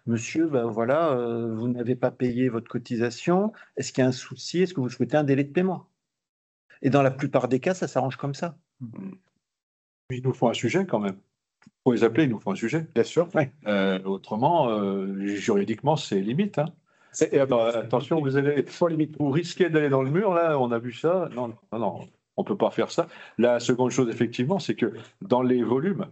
monsieur, voilà, vous n'avez pas payé votre cotisation. Est-ce qu'il y a un souci? Est-ce que vous souhaitez un délai de paiement? Et dans la plupart des cas, ça s'arrange comme ça. Ils nous font un sujet quand même. Pour les appeler, ils nous font un sujet. Bien sûr. Ouais. Autrement, juridiquement, c'est limite. Hein. Attention, vous risquez d'aller dans le mur, là, on a vu ça. Non, on ne peut pas faire ça. La seconde chose, effectivement, c'est que dans les volumes,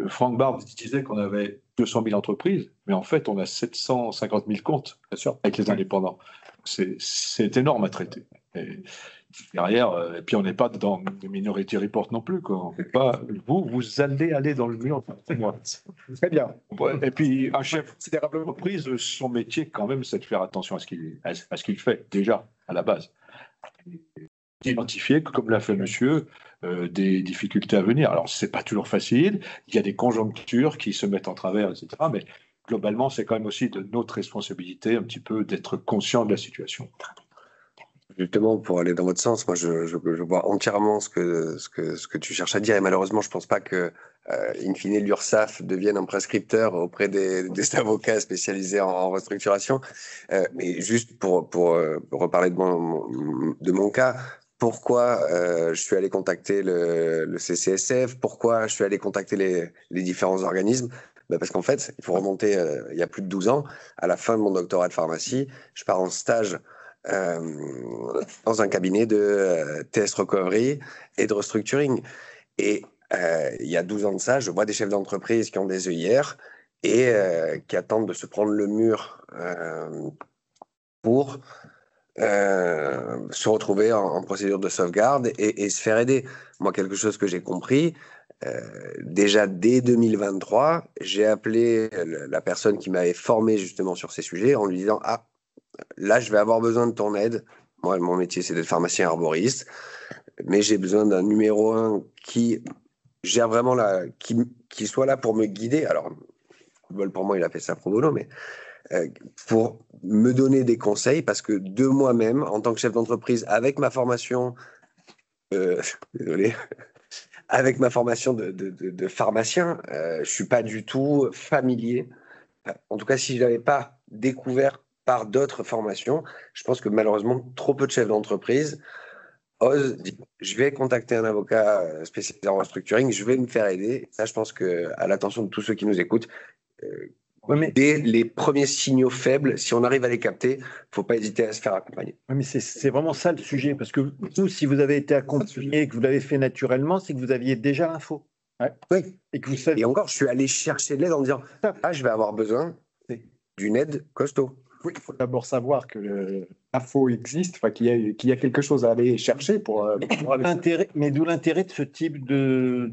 Franck Barbe disait qu'on avait 200 000 entreprises, mais en fait, on a 750 000 comptes, bien sûr, avec les indépendants. C'est énorme à traiter. Et derrière, et puis on n'est pas dans le Minority Report non plus. Quoi. On fait pas, vous allez aller dans le mur. Très bien. Et puis un chef d'entreprise, son métier quand même, c'est de faire attention à ce qu'il fait déjà à la base. Identifier, comme l'a fait monsieur, des difficultés à venir. Alors c'est pas toujours facile. Il y a des conjonctures qui se mettent en travers, etc. Mais globalement, c'est quand même aussi de notre responsabilité un petit peu d'être conscient de la situation. Justement, pour aller dans votre sens, moi, je vois entièrement ce que tu cherches à dire. Et malheureusement, je ne pense pas que, in fine, l'URSSAF devienne un prescripteur auprès des avocats spécialisés en restructuration. Mais juste pour reparler de mon cas, pourquoi je suis allé contacter le CCSF, pourquoi je suis allé contacter les différents organismes? Parce qu'en fait, il faut remonter il y a plus de 12 ans, à la fin de mon doctorat de pharmacie, je pars en stage dans un cabinet de TS Recovery et de restructuring. Et il y a 12 ans de ça, je vois des chefs d'entreprise qui ont des EIR et qui attendent de se prendre le mur pour se retrouver en procédure de sauvegarde et se faire aider. Moi, quelque chose que j'ai compris, déjà dès 2023, j'ai appelé la personne qui m'avait formé justement sur ces sujets en lui disant « Ah, là, je vais avoir besoin de ton aide. Moi, mon métier, c'est d'être pharmacien arboriste, mais j'ai besoin d'un numéro 1 qui gère vraiment qui soit là pour me guider. Alors, pour moi, il a fait ça pro bono, mais pour me donner des conseils, parce que de moi-même, en tant que chef d'entreprise, avec ma formation, désolé, avec ma formation de pharmacien, je suis pas du tout familier. En tout cas, si je n'avais pas découvert par d'autres formations. Je pense que malheureusement, trop peu de chefs d'entreprise osent dire, je vais contacter un avocat spécialisé en restructuring, je vais me faire aider. Ça, je pense qu'à l'attention de tous ceux qui nous écoutent, dès les premiers signaux faibles, si on arrive à les capter, il ne faut pas hésiter à se faire accompagner. Oui, mais c'est vraiment ça le sujet, parce que vous, si vous avez été accompagné et que vous l'avez fait naturellement, c'est que vous aviez déjà l'info. Oui. Et que vous savez. Et encore, je suis allé chercher de l'aide en me disant, ah, je vais avoir besoin d'une aide costaud. Oui, il faut d'abord savoir que l'info existe, enfin, qu'il y a quelque chose à aller chercher pour Mais d'où l'intérêt de ce type de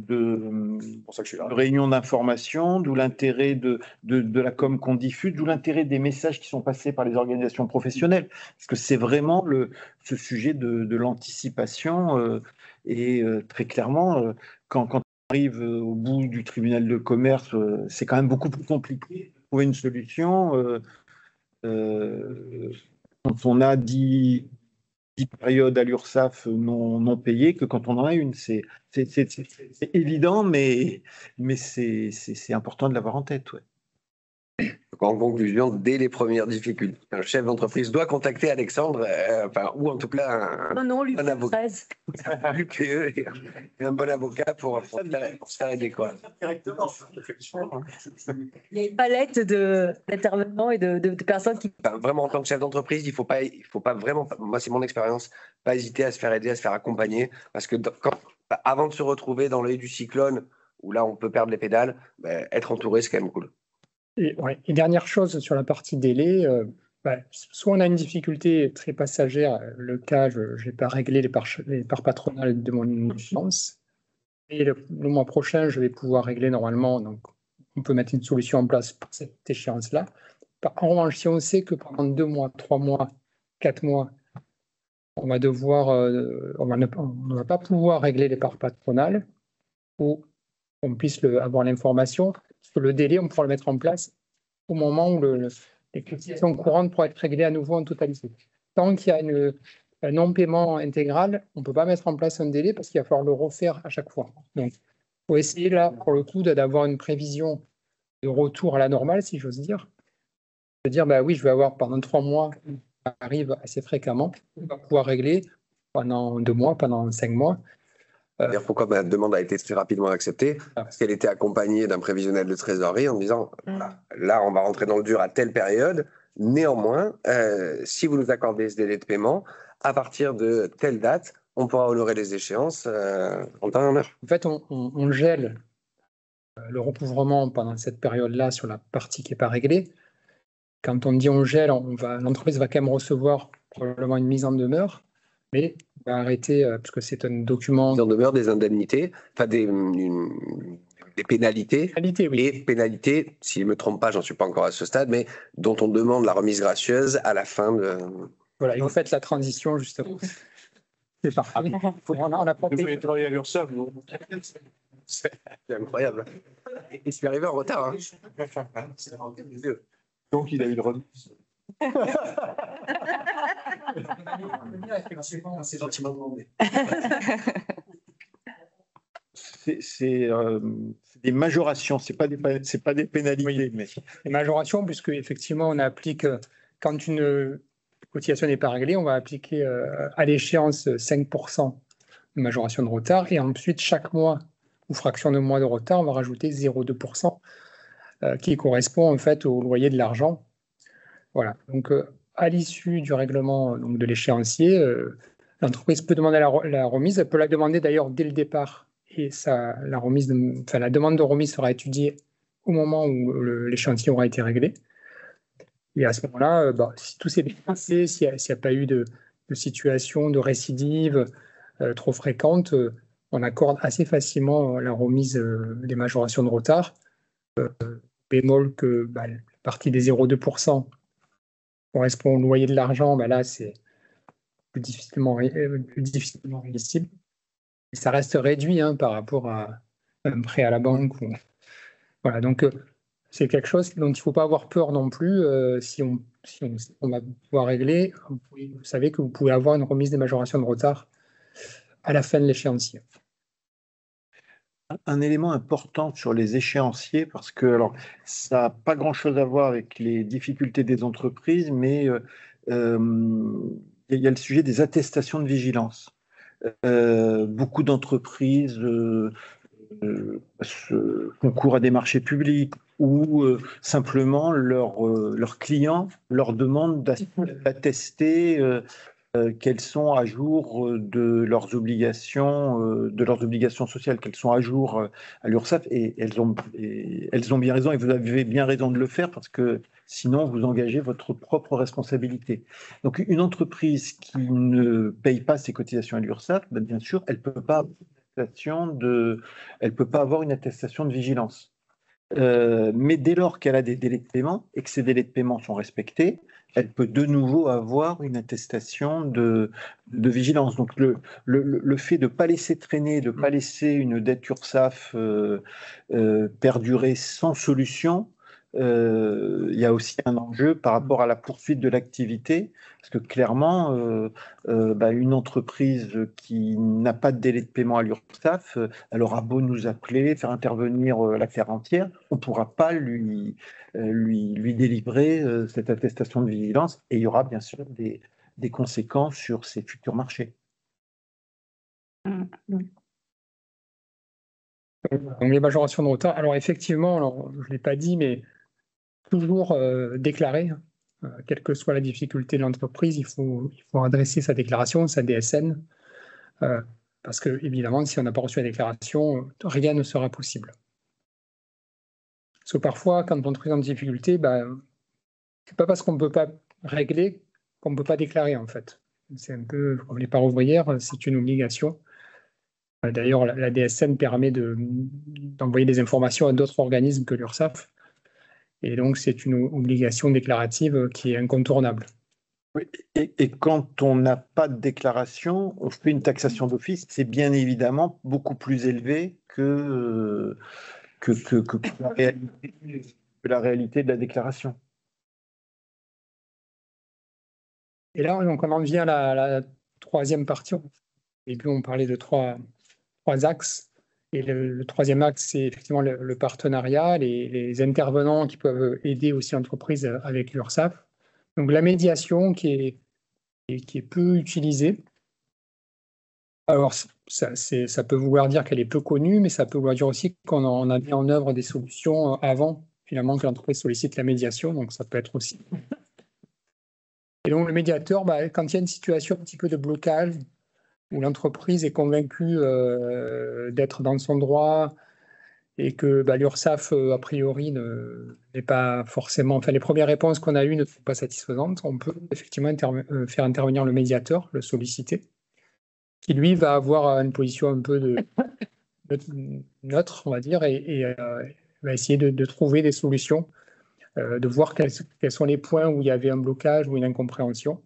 pour ça que je suis là. réunion d'information, d'où l'intérêt de la com qu'on diffuse, d'où l'intérêt des messages qui sont passés par les organisations professionnelles. Parce que c'est vraiment ce sujet de l'anticipation. Et très clairement, quand on arrive au bout du tribunal de commerce, c'est quand même beaucoup plus compliqué de trouver une solution. Quand on a 10 périodes à l'URSSAF non payées que quand on en a une. C'est évident, mais c'est important de l'avoir en tête. Ouais. Donc, en conclusion, dès les premières difficultés, un chef d'entreprise doit contacter Alexandre, ou en tout cas un avocat, l'UPE et un bon avocat pour se faire aider. Quoi. Il y a une palette d'intervenants et de personnes qui... Enfin, vraiment, en tant que chef d'entreprise, il faut pas vraiment, moi c'est mon expérience, pas hésiter à se faire aider, à se faire accompagner, parce que avant de se retrouver dans l'œil du cyclone, où là on peut perdre les pédales, être entouré, c'est quand même cool. Et dernière chose sur la partie délai, soit on a une difficulté très passagère, le cas, je n'ai pas réglé les parts patronales de mon échéance, et le mois prochain, je vais pouvoir régler normalement, donc on peut mettre une solution en place pour cette échéance-là. En revanche, si on sait que pendant 2 mois, 3 mois, 4 mois, on va devoir, on ne va pas pouvoir régler les parts patronales, ou on puisse avoir l'information, le délai, on pourra le mettre en place au moment où les cotisations courantes pourraient être réglées à nouveau en totalité. Tant qu'il y a un non-paiement intégral, on ne peut pas mettre en place un délai parce qu'il va falloir le refaire à chaque fois. Donc, il faut essayer là, pour le coup, d'avoir une prévision de retour à la normale, si j'ose dire. De dire, oui, je vais avoir pendant 3 mois, ça arrive assez fréquemment, on va pouvoir régler pendant 2 mois, pendant 5 mois. D'ailleurs, pourquoi ma demande a été très rapidement acceptée? Parce qu'elle était accompagnée d'un prévisionnel de trésorerie en disant là, on va rentrer dans le dur à telle période. Néanmoins, si vous nous accordez ce délai de paiement, à partir de telle date, on pourra honorer les échéances en temps et en heure. En fait, on gèle le recouvrement pendant cette période-là sur la partie qui n'est pas réglée. Quand on dit on gèle, l'entreprise va quand même recevoir probablement une mise en demeure. Mais on va arrêter, parce que c'est un document... Mise en demeure des indemnités, enfin des pénalités. Oui. Et pénalités, si je ne me trompe pas, j'en suis pas encore à ce stade, mais dont on demande la remise gracieuse à la fin de... Voilà, et vous faites la transition, justement. C'est parfait. On a pas Vous avez travaillé à l'URSSAF, vous. C'est incroyable. Et je suis arrivé en retard. Donc, il a eu le remise. C'est gentiment demandé. C'est des majorations, c'est pas des pénalités. Oui, mais des majorations, puisque effectivement on applique, quand une cotisation n'est pas réglée, on va appliquer à l'échéance 5% de majoration de retard, et ensuite chaque mois ou fraction de mois de retard, on va rajouter 0,2% qui correspond en fait au loyer de l'argent. Voilà. Donc à l'issue du règlement de l'échéancier, l'entreprise peut demander la remise. Elle peut la demander d'ailleurs dès le départ, et la demande de remise sera étudiée au moment où l'échéancier aura été réglé. Et à ce moment-là, si tout s'est bien passé, s'il n'y a pas eu de situation de récidive trop fréquente, on accorde assez facilement la remise des majorations de retard. Bémol que la partie des 0,2% correspond au loyer de l'argent, là c'est plus difficilement résistible. Et ça reste réduit par rapport à un prêt à la banque. Voilà, donc c'est quelque chose dont il ne faut pas avoir peur non plus. Si on va pouvoir régler, vous savez que vous pouvez avoir une remise des majorations de retard à la fin de l'échéancier. un élément important sur les échéanciers, parce que alors, ça n'a pas grand-chose à voir avec les difficultés des entreprises, mais il y a le sujet des attestations de vigilance. Beaucoup d'entreprises concourent à des marchés publics ou simplement leurs clients leur demandent d'attester qu'elles sont à jour de leurs obligations sociales, qu'elles sont à jour à l'URSSAF, et elles ont bien raison, et vous avez bien raison de le faire, parce que sinon vous engagez votre propre responsabilité. Donc une entreprise qui ne paye pas ses cotisations à l'URSSAF, ben, bien sûr, elle peut pas avoir une attestation de vigilance. Mais dès lors qu'elle a des délais de paiement et que ces délais de paiement sont respectés, elle peut de nouveau avoir une attestation de vigilance. Donc le fait de ne pas laisser traîner, de ne pas laisser une dette URSSAF perdurer sans solution, il y a aussi un enjeu par rapport à la poursuite de l'activité, parce que clairement, une entreprise qui n'a pas de délai de paiement à l'URSSAF, elle aura beau nous appeler, faire intervenir la terre entière, on ne pourra pas lui délivrer cette attestation de vigilance, et il y aura bien sûr des conséquences sur ses futurs marchés. Donc les majorations de retard, alors effectivement, alors, je ne l'ai pas dit, mais toujours déclarer, quelle que soit la difficulté de l'entreprise, il faut adresser sa déclaration, sa DSN, parce que évidemment, si on n'a pas reçu la déclaration, rien ne sera possible. Parce que parfois, quand on est en difficulté, c'est pas parce qu'on ne peut pas régler qu'on ne peut pas déclarer, en fait. C'est un peu comme les parts ouvrières, c'est une obligation. D'ailleurs, la DSN permet d'envoyer des informations à d'autres organismes que l'URSSAF. Et donc, c'est une obligation déclarative qui est incontournable. Oui, et quand on n'a pas de déclaration, on fait une taxation d'office, c'est bien évidemment beaucoup plus élevé que la réalité de la déclaration. Et là, donc, on en vient à la troisième partie. Au début, on parlait de trois axes. Et le troisième axe, c'est effectivement le partenariat, les intervenants qui peuvent aider aussi l'entreprise avec l'URSSAF. Donc la médiation qui est peu utilisée. Alors ça peut vouloir dire qu'elle est peu connue, mais ça peut vouloir dire aussi qu'on en a mis en œuvre des solutions avant finalement que l'entreprise sollicite la médiation, donc ça peut être aussi. Et donc le médiateur, quand il y a une situation un petit peu de blocage, où l'entreprise est convaincue d'être dans son droit et que l'URSSAF, a priori, n'est pas forcément... Enfin, les premières réponses qu'on a eues ne sont pas satisfaisantes. On peut effectivement faire intervenir le médiateur, le solliciter, qui, lui, va avoir une position un peu neutre, on va dire, et va essayer de trouver des solutions, de voir quels sont les points où il y avait un blocage ou une incompréhension,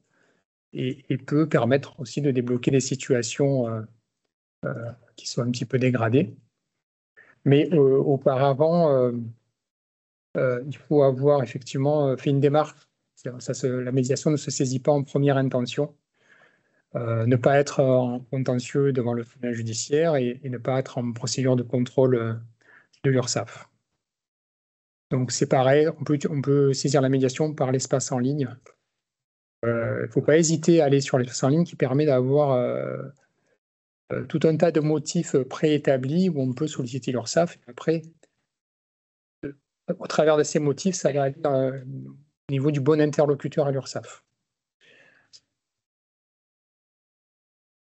et peut permettre aussi de débloquer des situations qui sont un petit peu dégradées. Mais auparavant, il faut avoir effectivement fait une démarche. La médiation ne se saisit pas en première intention. Ne pas être en contentieux devant le tribunal judiciaire et ne pas être en procédure de contrôle de l'URSSAF. Donc c'est pareil, on peut saisir la médiation par l'espace en ligne. Il ne faut pas hésiter à aller sur l'espace en ligne qui permet d'avoir tout un tas de motifs préétablis où on peut solliciter l'URSSAF. Après, au travers de ces motifs, ça va aller au niveau du bon interlocuteur à l'URSSAF.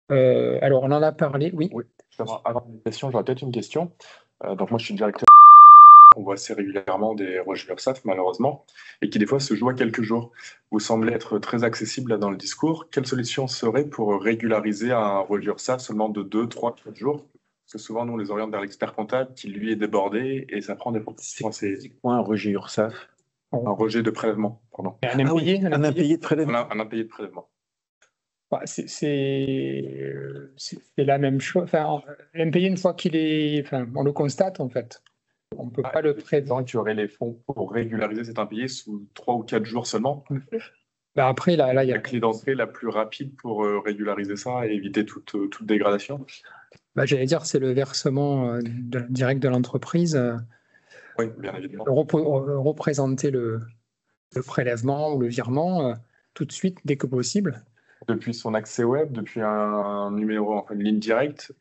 Alors, on en a parlé, oui. Oui, avant la médiation, j'aurais peut-être une question. Donc moi, je suis directeur. On voit assez régulièrement des rejets URSSAF, malheureusement, et qui des fois se jouent à quelques jours. Vous semblez être très accessible là, dans le discours. Quelle solution serait pour régulariser un rejet URSSAF seulement de 2, 3, 4 jours? Parce que souvent, nous, on les oriente vers l'expert comptable qui, lui, est débordé et ça prend des proportions assez... C'est quoi un rejet URSSAF? Un rejet de prélèvement, pardon. Un impayé, un impayé de prélèvement. Un impayé de prélèvement. C'est la même chose. Enfin, l'impayé, une fois qu'il est... Enfin, on le constate, en fait. On ne peut pas le prévoir. Tu aurais les fonds pour régulariser cet impayé sous 3 ou 4 jours seulement. Après, là, il y a la clé d'entrée la plus rapide pour régulariser ça et éviter toute dégradation. J'allais dire, c'est le versement direct de l'entreprise. Oui, bien évidemment. Représenter le prélèvement ou le virement tout de suite, dès que possible. Depuis son accès web, depuis un numéro, enfin une ligne directe.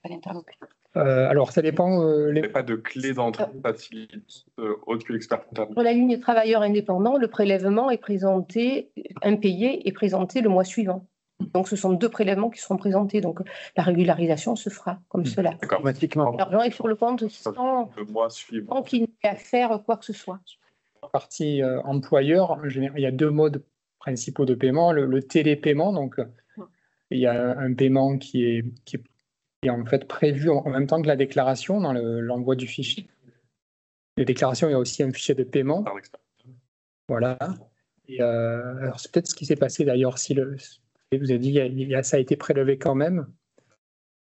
Alors, ça dépend. Il n'y a pas de clé d'entrée facilite autre que l'expert comptable. Sur la ligne travailleur indépendant, le prélèvement est présenté, impayé est présenté le mois suivant. Donc, ce sont 2 prélèvements qui seront présentés. Donc, la régularisation se fera comme cela. D'accord. Automatiquement. L'argent est sur le compte Le mois suivant. sans qu'il n'ait à faire quoi que ce soit. Partie employeur, en général, il y a 2 modes principaux de paiement. Le télépaiement, donc il y a un paiement qui est en fait prévu en même temps que la déclaration dans l'envoi du fichier. La déclaration, il y a aussi un fichier de paiement. Voilà. Et alors, c'est peut-être ce qui s'est passé d'ailleurs. Si vous avez dit ça a été prélevé quand même.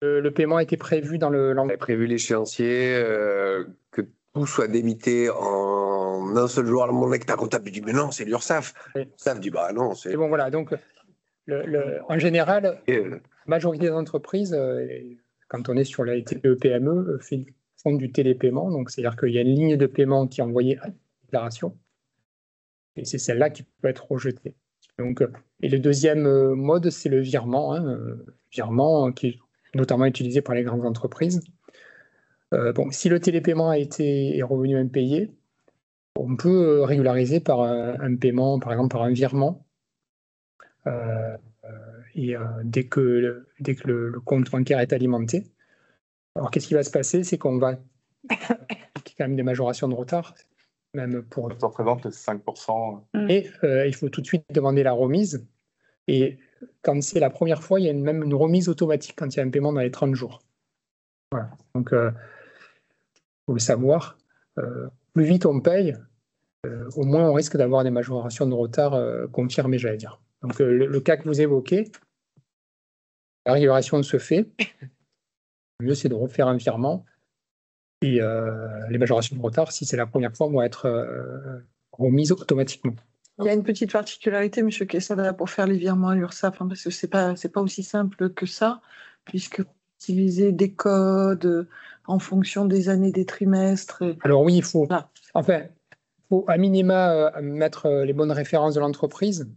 Le paiement a été prévu dans On avait prévu l'échéancier, que tout soit débité en un seul jour. Alors mon expert comptable dit mais non, c'est l'URSSAF. L'URSSAF dit bah non, c'est. Et bon voilà, donc en général, la majorité des entreprises, quand on est sur la TPE-PME, font du télépaiement. Donc c'est-à-dire qu'il y a une ligne de paiement qui est envoyée à la déclaration. Et c'est celle-là qui peut être rejetée. Donc, et le deuxième mode, c'est le virement. Virement qui est notamment utilisé par les grandes entreprises. Si le télépaiement est revenu impayé, on peut régulariser par un paiement, par exemple par un virement. Dès que le compte bancaire est alimenté. Alors, qu'est-ce qui va se passer? C'est qu'on va appliquer quand même des majorations de retard, même pour. Ça représente les 5%. Et il faut tout de suite demander la remise. Et quand c'est la première fois, il y a même une remise automatique quand il y a un paiement dans les 30 jours. Voilà. Donc, il faut le savoir. Plus vite on paye, au moins on risque d'avoir des majorations de retard confirmées, j'allais dire. Donc, le cas que vous évoquez, la régularisation se fait. Le mieux, c'est de refaire un virement. Et les majorations de retard, si c'est la première fois, vont être remises automatiquement. Il y a une petite particularité, M. Quesada, pour faire les virements à l'URSSAF, parce que c'est pas aussi simple que ça, puisque vous utilisez des codes en fonction des années, des trimestres. Alors oui, il faut à minima mettre les bonnes références de l'entreprise.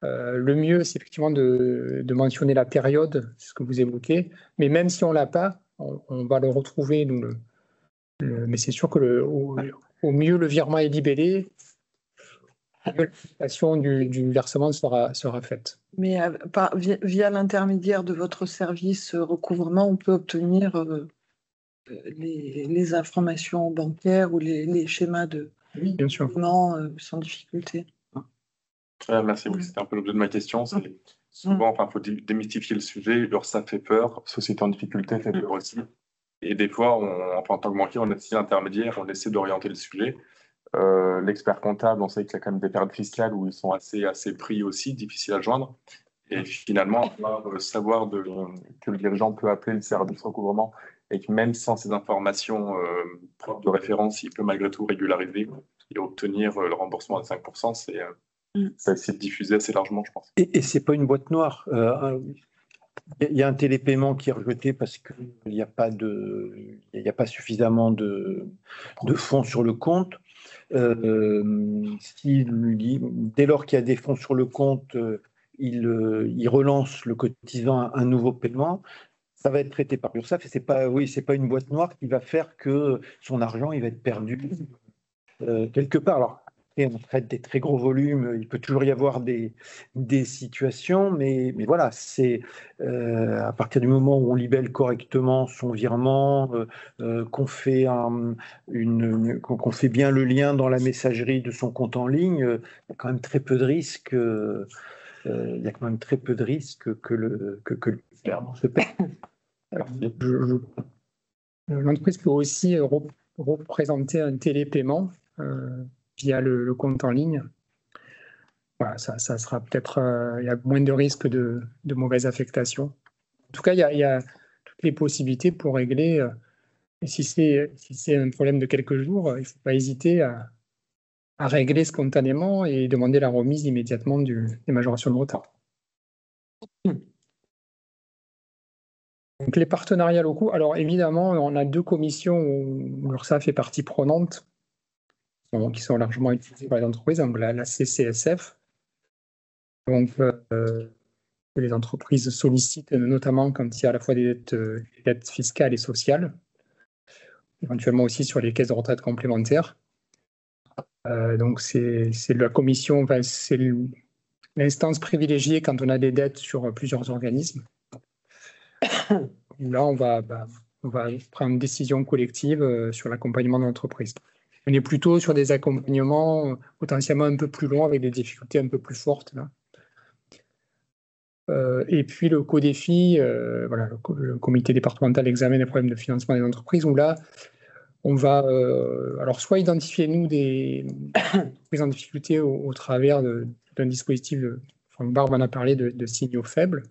Le mieux, c'est effectivement de mentionner la période, c'est ce que vous évoquez. Mais même si on ne l'a pas, on va le retrouver. Mais c'est sûr que au mieux, le virement est libellé. L'application du versement sera faite. Mais via l'intermédiaire de votre service recouvrement, on peut obtenir les informations bancaires ou les schémas de paiement sans difficulté. Merci, oui, c'était un peu l'objet de ma question. Souvent, il faut démystifier le sujet. l'URSSAF fait peur, société en difficulté fait peur aussi. Et des fois, en tant que banquier, on est aussi intermédiaire, on essaie d'orienter le sujet. L'expert comptable, on sait qu'il y a quand même des périodes fiscales où ils sont assez pris aussi, difficiles à joindre. Et finalement, savoir que le dirigeant peut appeler le service recouvrement et que même sans ces informations propres de référence, il peut malgré tout régulariser et obtenir le remboursement à 5%, c'est essayer de diffuser assez largement, je pense. Et ce n'est pas une boîte noire. Il y a un télépaiement qui est rejeté parce qu'il n'y a pas suffisamment de fonds sur le compte. Dès lors qu'il y a des fonds sur le compte, il relance le cotisant un nouveau paiement. Ça va être traité par l'URSSAF et c'est pas une boîte noire qui va faire que son argent il va être perdu quelque part. Alors, on traite des très gros volumes, il peut toujours y avoir des situations, mais voilà, c'est à partir du moment où on libelle correctement son virement, qu'on fait qu'on fait bien le lien dans la messagerie de son compte en ligne, il y a quand même très peu de risques. Que le paiement se perde. L'entreprise peut aussi représenter un télépaiement via le compte en ligne. Voilà, ça sera peut-être, il y a moins de risques de mauvaise affectation. En tout cas, il y a toutes les possibilités pour régler. Et si c'est un problème de quelques jours, il ne faut pas hésiter à régler spontanément et demander la remise immédiatement des majorations de retard. Donc les partenariats locaux, alors évidemment, on a 2 commissions où l'URSSAF fait partie prenante, qui sont largement utilisées par les entreprises, donc la CCSF, donc que les entreprises sollicitent notamment quand il y a à la fois des dettes fiscales et sociales, éventuellement aussi sur les caisses de retraite complémentaires. Donc c'est la commission, enfin, c'est l'instance privilégiée quand on a des dettes sur plusieurs organismes. Là, on va prendre une décision collective sur l'accompagnement de l'entreprise. On est plutôt sur des accompagnements potentiellement un peu plus longs avec des difficultés un peu plus fortes, là. Et puis le CODEFI, voilà, le comité départemental d'examen des problèmes de financement des entreprises, où là, on va alors soit identifier, nous, des entreprises en difficulté au travers d'un dispositif, Franck Barbe en a parlé, de signaux faibles,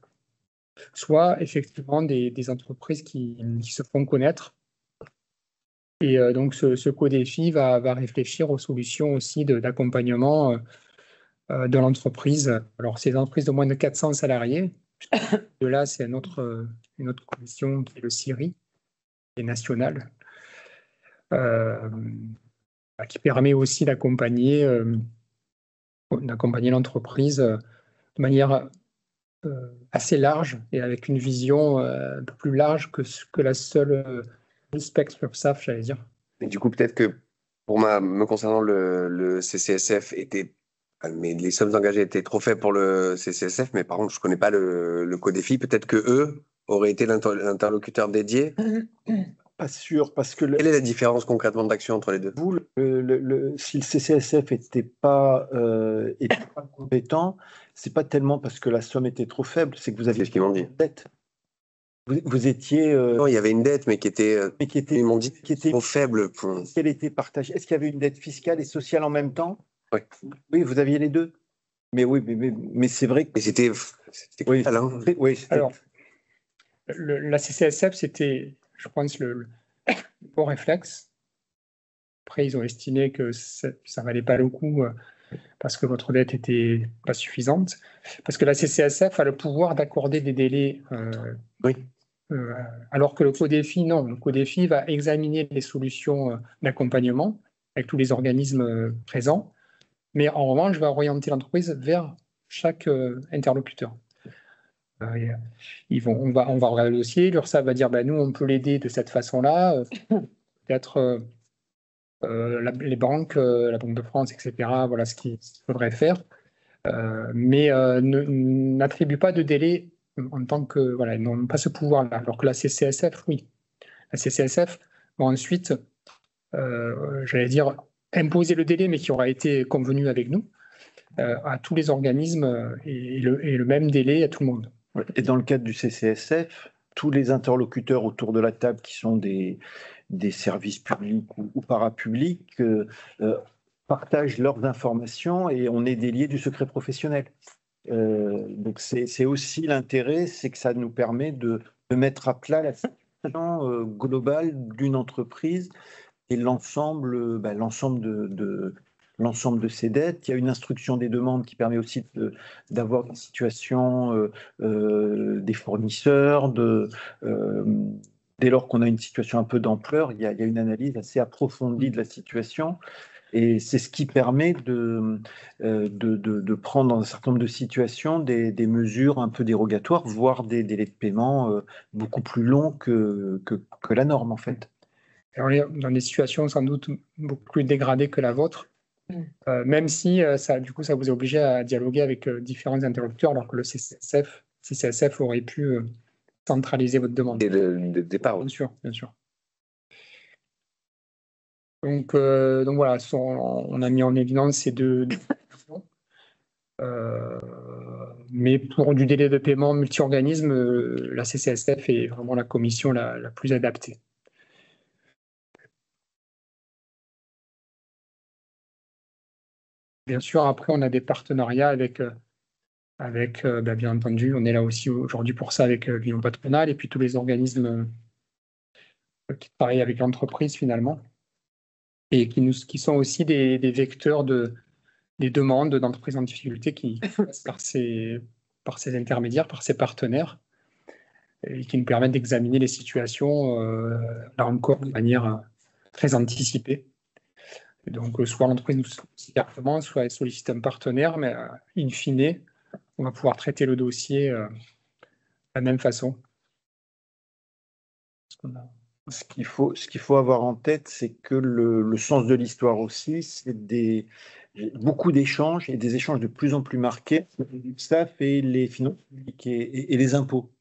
soit effectivement des entreprises qui se font connaître. Et donc ce CODEFI va réfléchir aux solutions aussi d'accompagnement de l'entreprise. Alors c'est des entreprises de moins de 400 salariés. De là, c'est une autre commission qui est le CIRI, qui est nationale, qui permet aussi d'accompagner l'entreprise de manière assez large et avec une vision un peu plus large que la seule spectre URSSAF, j'allais dire. Mais du coup, peut-être que pour me concernant, le CCSF était, mais les sommes engagées étaient trop faibles pour le CCSF, mais par contre, je ne connais pas le CODEFI. Peut-être que eux auraient été l'interlocuteur dédié. Pas sûr, parce que quelle est la différence concrètement d'action entre les deux? Si le CCSF n'était pas compétent, c'est pas tellement parce que la somme était trop faible, c'est que vous aviez une dette. Vous étiez. Non, il y avait une dette, mais qui était. Ils m'ont dit qui était trop faible. Qu'elle était partagée. Est-ce qu'il y avait une dette fiscale et sociale en même temps? Oui. Oui, vous aviez les deux. Mais oui, mais c'est vrai que. Mais c'était. Oui, oui. Alors, la CCSF, c'était, je pense, le bon réflexe. Après, ils ont estimé que ça ne valait pas le coup parce que votre dette n'était pas suffisante. Parce que la CCSF a le pouvoir d'accorder des délais. Oui. Alors que le CODEFI, non. Le CODEFI va examiner les solutions d'accompagnement avec tous les organismes présents. Mais en revanche, va orienter l'entreprise vers chaque interlocuteur. On va regarder le dossier. L'URSSAF va dire nous, on peut l'aider de cette façon-là. Peut-être les banques, la Banque de France, etc. Voilà ce qu'il faudrait faire. Mais n'attribue pas de délai en tant que. Voilà, ils n'ont pas ce pouvoir-là. Alors que la CCSF, oui. La CCSF va ensuite, j'allais dire, imposer le délai, mais qui aura été convenu avec nous, à tous les organismes et le même délai à tout le monde. Et dans le cadre du CCSF, tous les interlocuteurs autour de la table qui sont des services publics ou parapublics partagent leurs informations et on est délié du secret professionnel. Donc c'est aussi l'intérêt, c'est que ça nous permet de mettre à plat la situation globale d'une entreprise et l'ensemble de ces dettes. Il y a une instruction des demandes qui permet aussi d'avoir une situation des fournisseurs. Dès lors qu'on a une situation un peu d'ampleur, il y a une analyse assez approfondie de la situation. Et c'est ce qui permet de prendre dans un certain nombre de situations des mesures un peu dérogatoires, voire des délais de paiement beaucoup plus longs que la norme, en fait. Alors, dans des situations sans doute beaucoup plus dégradées que la vôtre, même si ça vous a obligé à dialoguer avec différents interlocuteurs, alors que le CCSF aurait pu centraliser votre demande. Et le départ. Bien sûr. Donc voilà, on a mis en évidence ces deux questions. Mais pour du délai de paiement multi-organisme, la CCSF est vraiment la commission la plus adaptée. Bien sûr, après, on a des partenariats avec bien entendu, on est là aussi aujourd'hui pour ça avec l'Union patronale et puis tous les organismes qui travaillent avec l'entreprise finalement et qui sont aussi des vecteurs des demandes d'entreprises en difficulté qui passent par ces intermédiaires, par ces partenaires. et qui nous permettent d'examiner les situations, là encore, de manière très anticipée. Et donc, soit l'entreprise nous sollicite directement, soit elle sollicite un partenaire, mais in fine, on va pouvoir traiter le dossier de la même façon. Ce qu'il faut avoir en tête, c'est que le sens de l'histoire aussi, c'est beaucoup d'échanges et des échanges de plus en plus marqués entre l'URSSAF et les finances publiques et les impôts.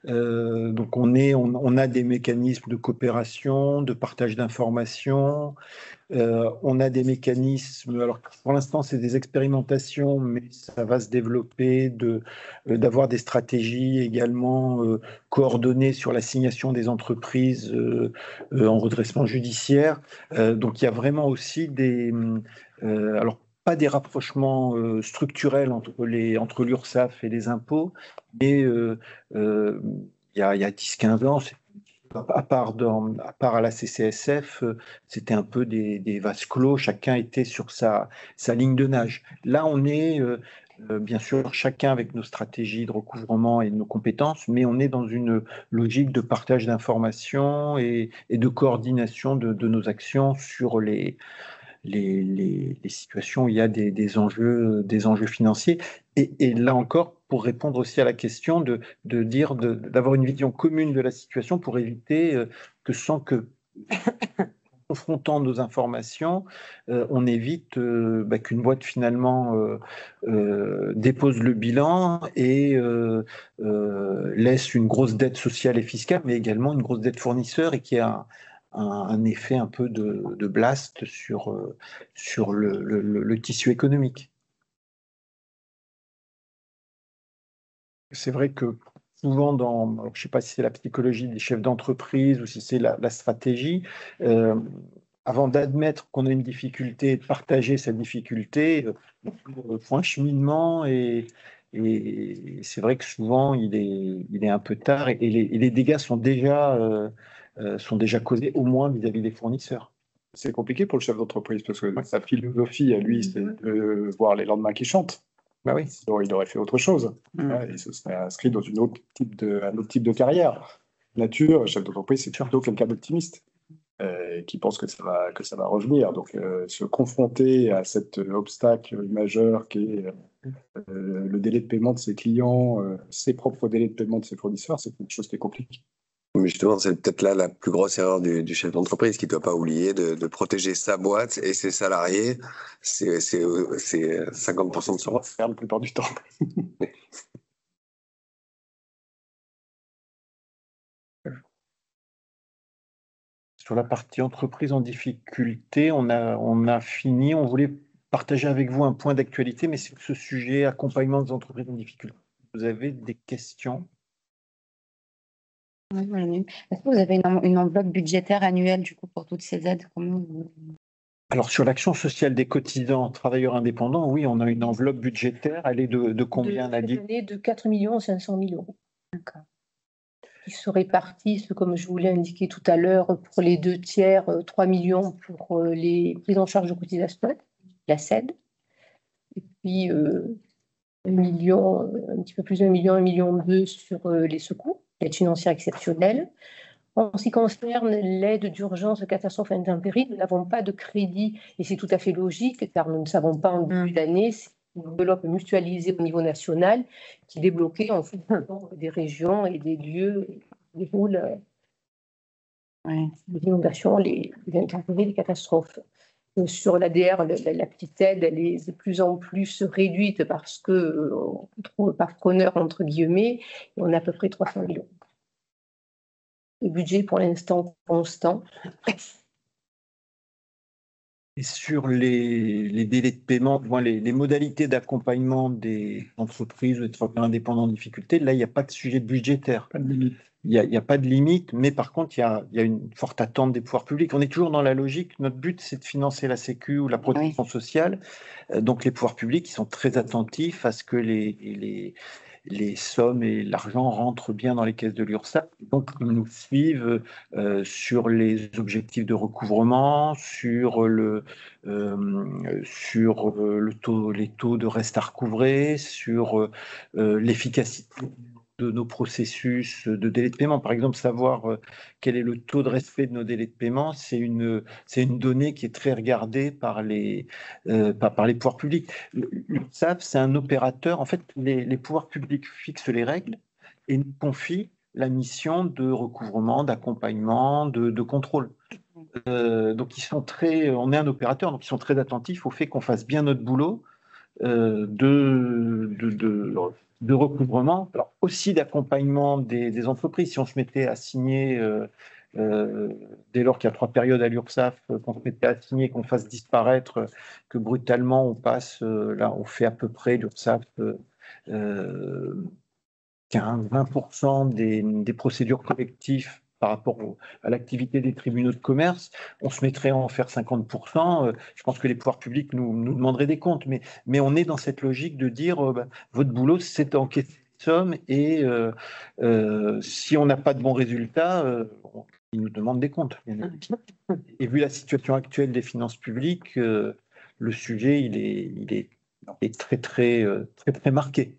Donc on a des mécanismes de coopération, de partage d'informations, on a des mécanismes, alors pour l'instant c'est des expérimentations, mais ça va se développer, d'avoir des stratégies également coordonnées sur l'assignation des entreprises en redressement judiciaire. Donc il y a vraiment aussi alors pas des rapprochements structurels entre l'URSSAF et les impôts, mais il y a 10-15 ans, à part à la CCSF, c'était un peu des vases clos, chacun était sur sa ligne de nage. Là, on est bien sûr chacun avec nos stratégies de recouvrement et nos compétences, mais on est dans une logique de partage d'informations et de coordination de nos actions sur les situations où il y a des enjeux financiers. Et là encore, pour répondre aussi à la question d'avoir une vision commune de la situation pour éviter confrontant nos informations, on évite qu'une boîte finalement dépose le bilan et laisse une grosse dette sociale et fiscale, mais également une grosse dette fournisseur et qui a un effet un peu de blast sur le tissu économique. C'est vrai que souvent, je ne sais pas si c'est la psychologie des chefs d'entreprise ou si c'est la stratégie, avant d'admettre qu'on a une difficulté et de partager cette difficulté, il faut un cheminement et c'est vrai que souvent il est un peu tard et les dégâts sont déjà causés au moins vis-à-vis des fournisseurs. C'est compliqué pour le chef d'entreprise parce que sa philosophie à lui, c'est de voir les lendemains qui chantent. Bah oui. Sinon, il aurait fait autre chose. Il se serait inscrit dans un autre type de carrière. Nature, chef d'entreprise, c'est plutôt quelqu'un d'optimiste qui pense que ça va revenir. Donc, se confronter à cet obstacle majeur qui est le délai de paiement de ses clients, ses propres délais de paiement de ses fournisseurs, c'est quelque chose qui est compliqué. Mais justement, c'est peut-être là la plus grosse erreur du chef d'entreprise qui ne doit pas oublier de protéger sa boîte et ses salariés. C'est 50% de son rôle. La plupart du temps. Sur la partie entreprise en difficulté, on a fini. On voulait partager avec vous un point d'actualité, mais sur ce sujet, accompagnement des entreprises en difficulté. Vous avez des questions ? Est-ce que vous avez une enveloppe budgétaire annuelle du coup pour toutes ces aides? Alors sur l'action sociale des cotisants travailleurs indépendants, oui, on a une enveloppe budgétaire. Elle est de combien, Nadine? Elle est de 4 500 000 euros. D'accord. Qui se répartissent, comme je vous l'ai indiqué tout à l'heure, pour les 2 tiers, 3 millions pour les prises en charge de cotisation, la CED, et puis 1 million, un petit peu plus d'1 million, 1,2 million sur les secours, l'aide financière exceptionnelle. En ce qui concerne l'aide d'urgence catastrophe intempéries, nous n'avons pas de crédit et c'est tout à fait logique car nous ne savons pas en début d'année si une enveloppe mutualisée au niveau national qui est débloquée en fonction des régions et des lieux où déroulent les inondations, les intempéries, les catastrophes. Sur l'ADR, la petite aide, elle est de plus en plus réduite parce qu'on trouve par preneur, entre guillemets, et on a à peu près 300 millions. Le budget, pour l'instant, constant. Et sur les délais de paiement, les modalités d'accompagnement des entreprises ou des travailleurs indépendants en difficulté, là, il n'y a pas de sujet budgétaire. Pas de limite. Il n'y a pas de limite, mais par contre, il y a une forte attente des pouvoirs publics. On est toujours dans la logique, notre but, c'est de financer la Sécu ou la protection sociale. Donc, les pouvoirs publics, ils sont très attentifs à ce que les sommes et l'argent rentrent bien dans les caisses de l'URSSAF. Donc, ils nous suivent sur les objectifs de recouvrement, sur les taux de reste à recouvrer, sur l'efficacité de nos processus de délai de paiement. Par exemple, savoir quel est le taux de respect de nos délais de paiement, c'est une donnée qui est très regardée par les pouvoirs publics. L'URSSAF, c'est un opérateur. En fait, les pouvoirs publics fixent les règles et nous confient la mission de recouvrement, d'accompagnement, de contrôle. Donc, on est un opérateur, donc ils sont très attentifs au fait qu'on fasse bien notre boulot de recouvrement, alors aussi d'accompagnement des entreprises. Si on se mettait à signer, dès lors qu'il y a 3 périodes à l'URSSAF, qu'on se mettait à signer, qu'on fasse disparaître, que brutalement on passe, là on fait à peu près l'URSSAF 15-20% des procédures collectives par rapport à l'activité des tribunaux de commerce, on se mettrait à en faire 50%. Je pense que les pouvoirs publics nous demanderaient des comptes, mais on est dans cette logique de dire votre boulot, c'est d'encaisser les sommes et si on n'a pas de bons résultats, ils nous demandent des comptes. Et vu la situation actuelle des finances publiques, le sujet, il est très, très, très, très marqué.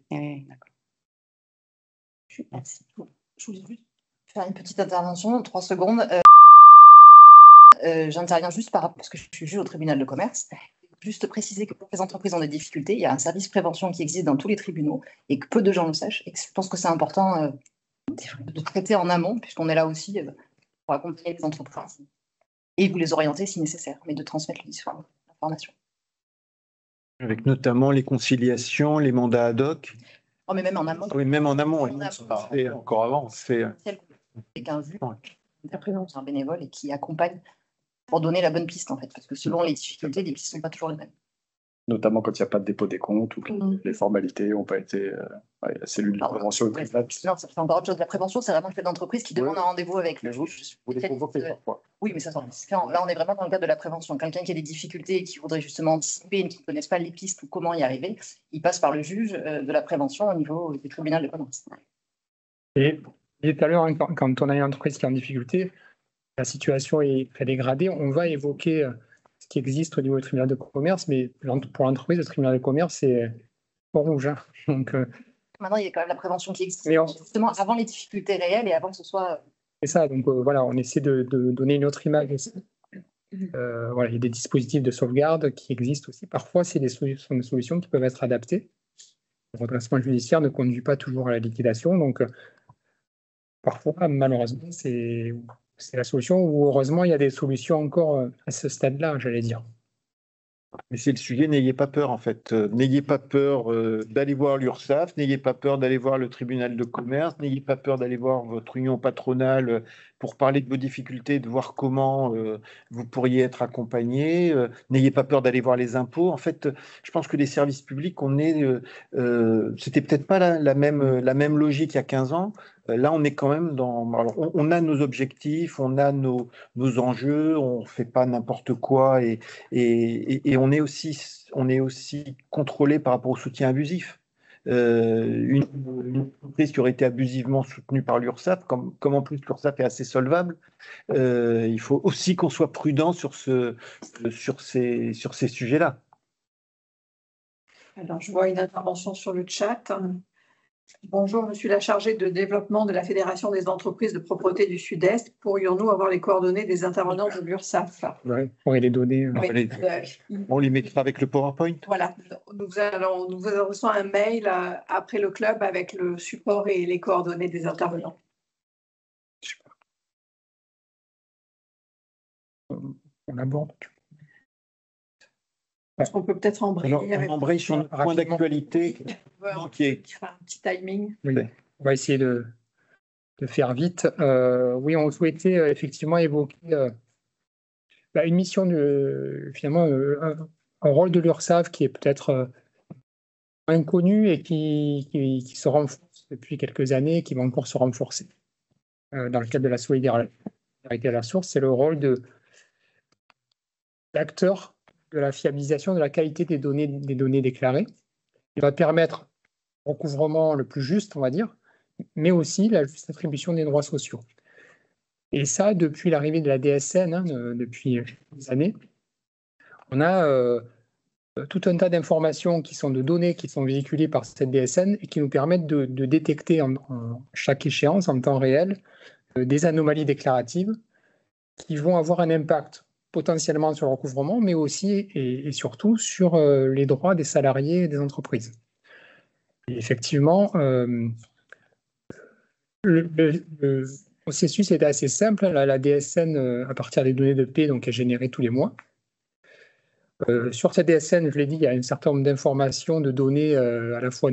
Merci. Je voulais juste faire une petite intervention, 3 secondes. J'interviens juste parce que je suis juge au tribunal de commerce. Juste préciser que pour les entreprises ont des difficultés, il y a un service prévention qui existe dans tous les tribunaux et que peu de gens le sachent. Et je pense que c'est important de traiter en amont, puisqu'on est là aussi pour accompagner les entreprises et vous les orienter si nécessaire, mais de transmettre l'information. Avec notamment les conciliations, les mandats ad hoc. Oh, mais même en amont. Oui, même en amont. Et encore avant. C'est qu'un juge, un bénévole et qui accompagne pour donner la bonne piste, en fait. Parce que selon les difficultés, les pistes ne sont pas toujours les mêmes. Notamment quand il n'y a pas de dépôt des comptes ou que les formalités n'ont pas été. La cellule de prévention est non, c'est encore autre chose. La prévention, c'est vraiment le chef d'entreprise qui demande un rendez-vous avec le juge. Vous les convoquez parfois. Oui, mais ça, là, on est vraiment dans le cadre de la prévention. Quelqu'un qui a des difficultés et qui voudrait justement anticiper et qui ne connaisse pas les pistes ou comment y arriver, il passe par le juge de la prévention au niveau du tribunal de commerce. Et tout à l'heure, quand on a une entreprise qui est en difficulté, la situation est très dégradée, on va évoquer ce qui existe au niveau du tribunal de commerce, mais pour l'entreprise, le tribunal de commerce, c'est pas rouge. Hein. Donc, maintenant, il y a quand même la prévention qui existe, justement avant les difficultés réelles et avant que ce soit... C'est ça, donc voilà, on essaie de donner une autre image aussi. Voilà, il y a des dispositifs de sauvegarde qui existent aussi. Parfois, c'est des solutions qui peuvent être adaptées. Le redressement judiciaire ne conduit pas toujours à la liquidation, donc parfois, malheureusement, c'est la solution, ou heureusement, il y a des solutions encore à ce stade-là, j'allais dire. Mais c'est le sujet, n'ayez pas peur en fait. N'ayez pas peur d'aller voir l'URSSAF, n'ayez pas peur d'aller voir le tribunal de commerce, n'ayez pas peur d'aller voir votre union patronale pour parler de vos difficultés, de voir comment vous pourriez être accompagné. N'ayez pas peur d'aller voir les impôts. En fait, je pense que les services publics, c'était peut-être pas la même logique il y a 15 ans. Là, on est quand même dans... Alors, on a nos objectifs, on a nos enjeux, on ne fait pas n'importe quoi et on est aussi contrôlé par rapport au soutien abusif. Une entreprise qui aurait été abusivement soutenue par l'URSSAF, comme en plus l'URSSAF est assez solvable, il faut aussi qu'on soit prudent sur ces sujets-là. Alors, je vois une intervention sur le chat. Bonjour, je suis la chargée de développement de la Fédération des entreprises de propreté du Sud-Est. Pourrions-nous avoir les coordonnées des intervenants de l'URSSAF? Oui, pour les donner. On les mettra avec le PowerPoint. Voilà, nous vous adressons un mail après le club avec le support et les coordonnées des intervenants. Super. On aborde. Parce qu'on peut peut-être embrayer. On embraye sur notre point d'actualité. Un petit timing. Oui. On va essayer de faire vite. Oui, on souhaitait effectivement évoquer une mission, finalement, un rôle de l'URSSAF qui est peut-être inconnu et qui se renforce depuis quelques années et qui va encore se renforcer. Dans le cadre de la solidarité à la source, c'est le rôle d'acteur de la fiabilisation de la qualité des données déclarées. Il va permettre un recouvrement le plus juste, on va dire, mais aussi la juste attribution des droits sociaux. Et ça, depuis l'arrivée de la DSN, depuis des années, on a tout un tas d'informations qui sont de données qui sont véhiculées par cette DSN et qui nous permettent de détecter en chaque échéance, en temps réel, des anomalies déclaratives qui vont avoir un impact potentiellement sur le recouvrement, mais aussi et surtout sur les droits des salariés et des entreprises. Et effectivement, le processus est assez simple. La DSN, à partir des données de paie, donc, est générée tous les mois. Sur cette DSN, je l'ai dit, il y a un certain nombre d'informations, de données à la fois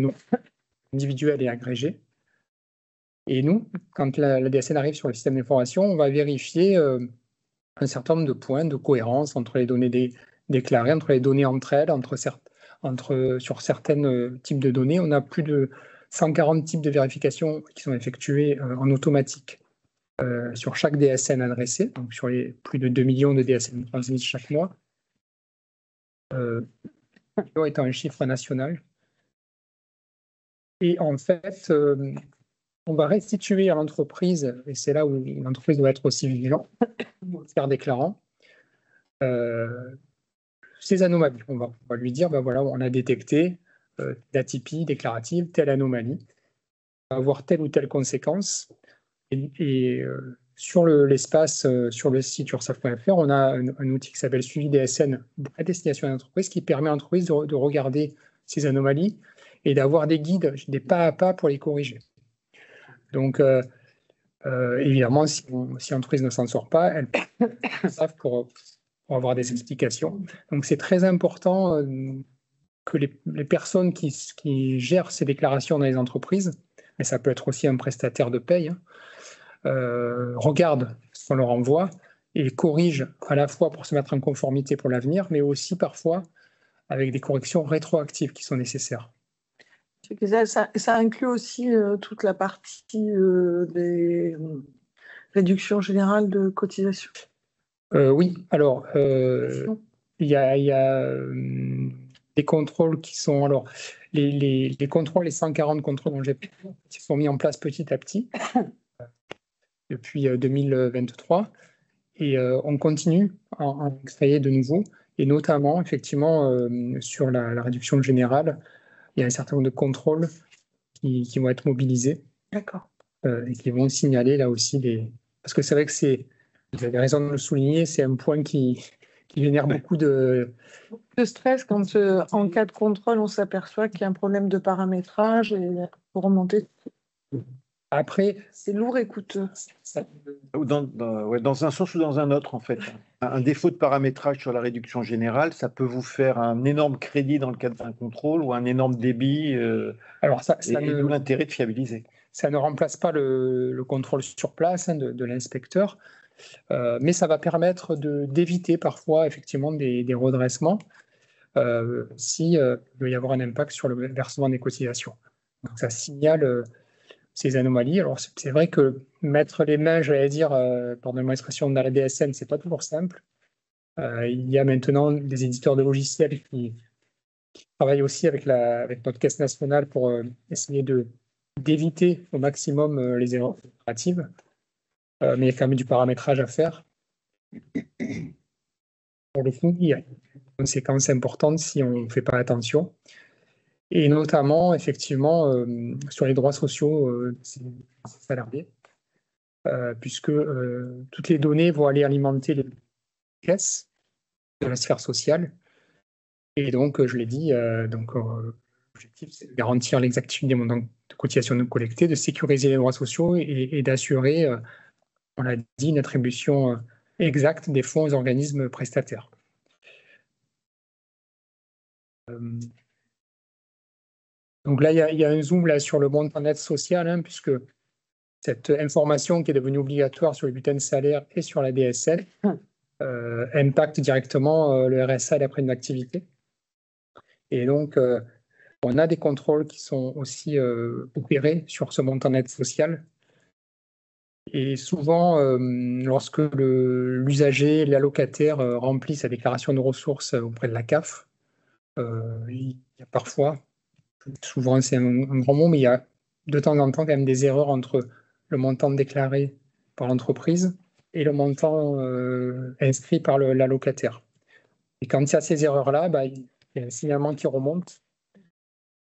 individuelles et agrégées. Et nous, quand la DSN arrive sur le système d'information, on va vérifier un certain nombre de points de cohérence entre les données déclarées, entre les données entre elles, sur certains types de données. On a plus de 140 types de vérifications qui sont effectuées en automatique sur chaque DSN adressée, donc sur les plus de 2 millions de DSN transmises chaque mois. Étant un chiffre national. Et en fait, on va restituer à l'entreprise, et c'est là où l'entreprise doit être aussi vigilante, faire déclarant, ces anomalies. On va lui dire, ben voilà, on a détecté d'atypie déclarative, telle anomalie, on va avoir telle ou telle conséquence. Et sur l'espace, sur le site ursaf.fr, on a un outil qui s'appelle Suivi DSN à destination de l'entreprise qui permet à l'entreprise de regarder ces anomalies et d'avoir des guides, des pas à pas pour les corriger. Donc, évidemment, si l'entreprise ne s'en sort pas, elle savent pour avoir des explications. Donc, c'est très important que les personnes qui gèrent ces déclarations dans les entreprises, mais ça peut être aussi un prestataire de paye, regardent ce qu'on leur envoie et corrigent à la fois pour se mettre en conformité pour l'avenir, mais aussi parfois avec des corrections rétroactives qui sont nécessaires. Ça inclut aussi toute la partie des réductions générales de cotisation. Oui, alors il y a des contrôles qui sont... Alors, les contrôles, les 140 contrôles dont j'ai parlé, qui sont mis en place petit à petit depuis 2023. Et on continue à en créer de nouveaux. Et notamment, effectivement, sur la réduction générale, il y a un certain nombre de contrôles qui vont être mobilisés. D'accord. Et qui vont signaler là aussi Parce que c'est vrai que vous avez raison de le souligner, c'est un point qui génère beaucoup de stress quand, en cas de contrôle, on s'aperçoit qu'il y a un problème de paramétrage et pour remonter. Après, c'est lourd et coûteux. Dans un sens ou dans un autre, en fait. Un défaut de paramétrage sur la réduction générale, ça peut vous faire un énorme crédit dans le cadre d'un contrôle ou un énorme débit. Alors d'où l'intérêt de fiabiliser. Ça ne remplace pas le contrôle sur place de l'inspecteur, mais ça va permettre d'éviter parfois effectivement des redressements s'il peut y avoir un impact sur le versement des cotisations. Donc ça signale ces anomalies. Alors c'est vrai que mettre les mains, j'allais dire, pardonnez-moi l'expression, dans la DSN, c'est pas toujours simple. Il y a maintenant des éditeurs de logiciels qui travaillent aussi avec notre caisse nationale pour essayer d'éviter au maximum les erreurs opératives. Mais il y a quand même du paramétrage à faire. Pour le coup, il y a des conséquences importantes si on ne fait pas attention. Et notamment, effectivement, sur les droits sociaux des salariés, puisque toutes les données vont aller alimenter les caisses de la sphère sociale. Et donc, je l'ai dit, l'objectif, c'est de garantir l'exactitude des montants de cotisation non collectés, de sécuriser les droits sociaux et d'assurer, on l'a dit, une attribution exacte des fonds aux organismes prestataires. Donc là, il y a un zoom là, sur le montant net social, puisque cette information qui est devenue obligatoire sur les bulletins de salaire et sur la DSL impacte directement le RSA et la prime d'activité. Et donc, on a des contrôles qui sont aussi opérés sur ce montant net social. Et souvent, lorsque l'usager, l'allocataire remplit sa déclaration de ressources auprès de la CAF, il y a parfois, souvent c'est un grand mot, mais il y a de temps en temps quand même des erreurs entre le montant déclaré par l'entreprise et le montant inscrit par l'allocataire. Et quand il y a ces erreurs-là, il y a un signalement qui remonte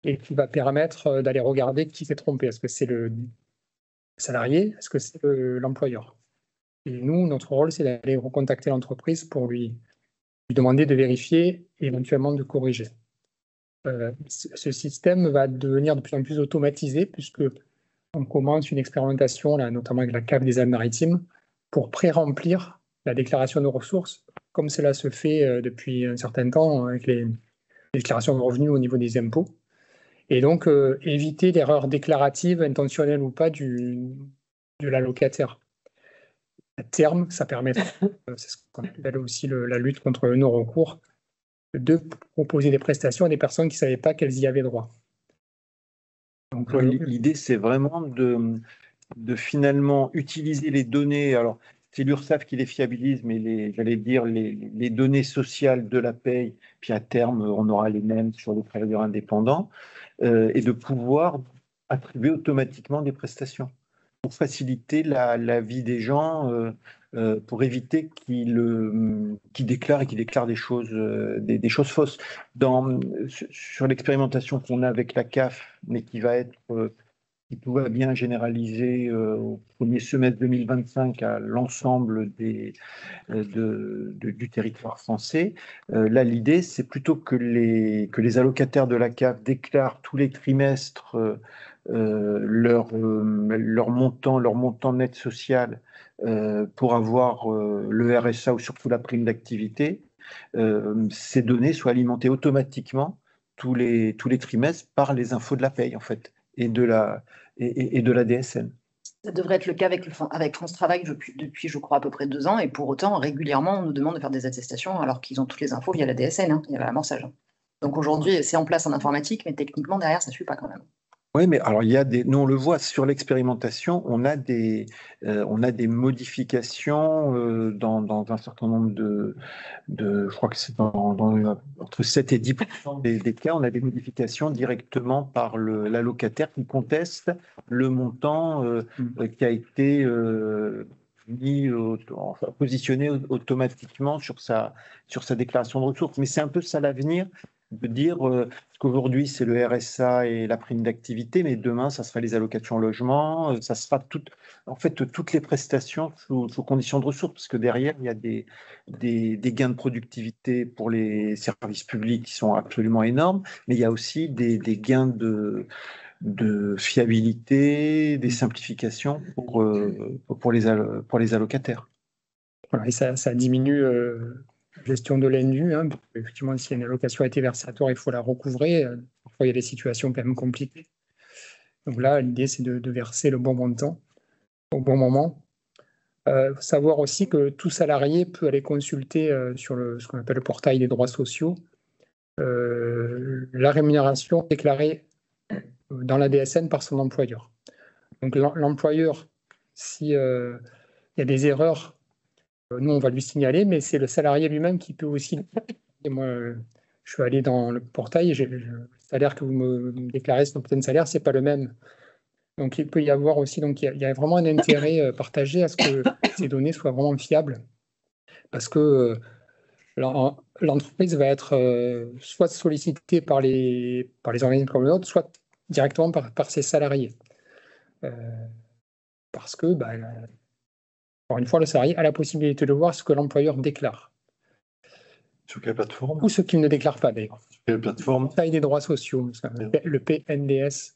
et qui va permettre d'aller regarder qui s'est trompé. Est-ce que c'est le salarié? Est-ce que c'est l'employeur? Et nous, notre rôle, c'est d'aller recontacter l'entreprise pour lui demander de vérifier et éventuellement de corriger. Ce système va devenir de plus en plus automatisé puisque on commence une expérimentation, là, notamment avec la CAF des Alpes-Maritimes, pour pré-remplir la déclaration de ressources, comme cela se fait depuis un certain temps avec les déclarations de revenus au niveau des impôts. Et donc, éviter l'erreur déclarative, intentionnelle ou pas, de l'allocataire. À terme, ça permet, c'est ce qu'on appelle aussi la lutte contre le non-recours, de proposer des prestations à des personnes qui ne savaient pas qu'elles y avaient droit. Donc, l'idée, c'est vraiment de finalement utiliser les données. Alors, c'est l'URSSAF qui les fiabilise, mais j'allais dire les données sociales de la paye, puis à terme, on aura les mêmes sur les travailleurs indépendants, et de pouvoir attribuer automatiquement des prestations pour faciliter la vie des gens, pour éviter qu'ils déclarent des choses, des choses fausses. Sur l'expérimentation qu'on a avec la CAF, mais qui va être, qui tout va bien généraliser au premier semestre 2025 à l'ensemble du territoire français, là, l'idée, c'est plutôt que les allocataires de la CAF déclarent tous les trimestres leur montant net social pour avoir le RSA ou surtout la prime d'activité, ces données soient alimentées automatiquement tous les trimestres par les infos de la paye en fait et de la DSN. Ça devrait être le cas avec France Travail depuis, je crois, à peu près 2 ans. Et pour autant, régulièrement, on nous demande de faire des attestations alors qu'ils ont toutes les infos via la DSN, hein, via l'amorçage. Donc aujourd'hui, c'est en place en informatique, mais techniquement, derrière, ça ne suit pas quand même. Oui, mais alors nous on le voit sur l'expérimentation, on a des modifications dans un certain nombre je crois que c'est entre 7 et 10% des cas, on a des modifications directement par l'allocataire qui conteste le montant qui a été positionné automatiquement sur sa déclaration de ressources. Mais c'est un peu ça l'avenir, de dire qu'aujourd'hui c'est le RSA et la prime d'activité, mais demain ça sera les allocations logement, ça sera toutes les prestations sous conditions de ressources, parce que derrière il y a des gains de productivité pour les services publics qui sont absolument énormes, mais il y a aussi des gains de fiabilité, des simplifications pour les allocataires. Voilà, et ça diminue la gestion de l'INDU. Hein, effectivement, si une allocation a été versée à tort, il faut la recouvrer. Parfois, il y a des situations quand même compliquées. Donc là, l'idée, c'est de verser le bon montant au bon moment. Faut savoir aussi que tout salarié peut aller consulter sur ce qu'on appelle le portail des droits sociaux la rémunération déclarée dans la DSN par son employeur. Donc l'employeur, s'il y a des erreurs, nous on va lui signaler, mais c'est le salarié lui-même qui peut aussi. Et moi, je suis allé dans le portail, le salaire que vous me déclarez, c'est un salaire, c'est pas le même. Donc il peut y avoir aussi, donc il y a vraiment un intérêt partagé à ce que ces données soient vraiment fiables, parce que l'entreprise va être soit sollicitée par les organismes comme l'autre, soit directement par ses salariés. Parce que, encore une fois, le salarié a la possibilité de voir ce que l'employeur déclare. Sur quelle plateforme? Ou ce qu'il ne déclare pas, d'ailleurs. Sur quelle plateforme? Taille des droits sociaux, le PNDS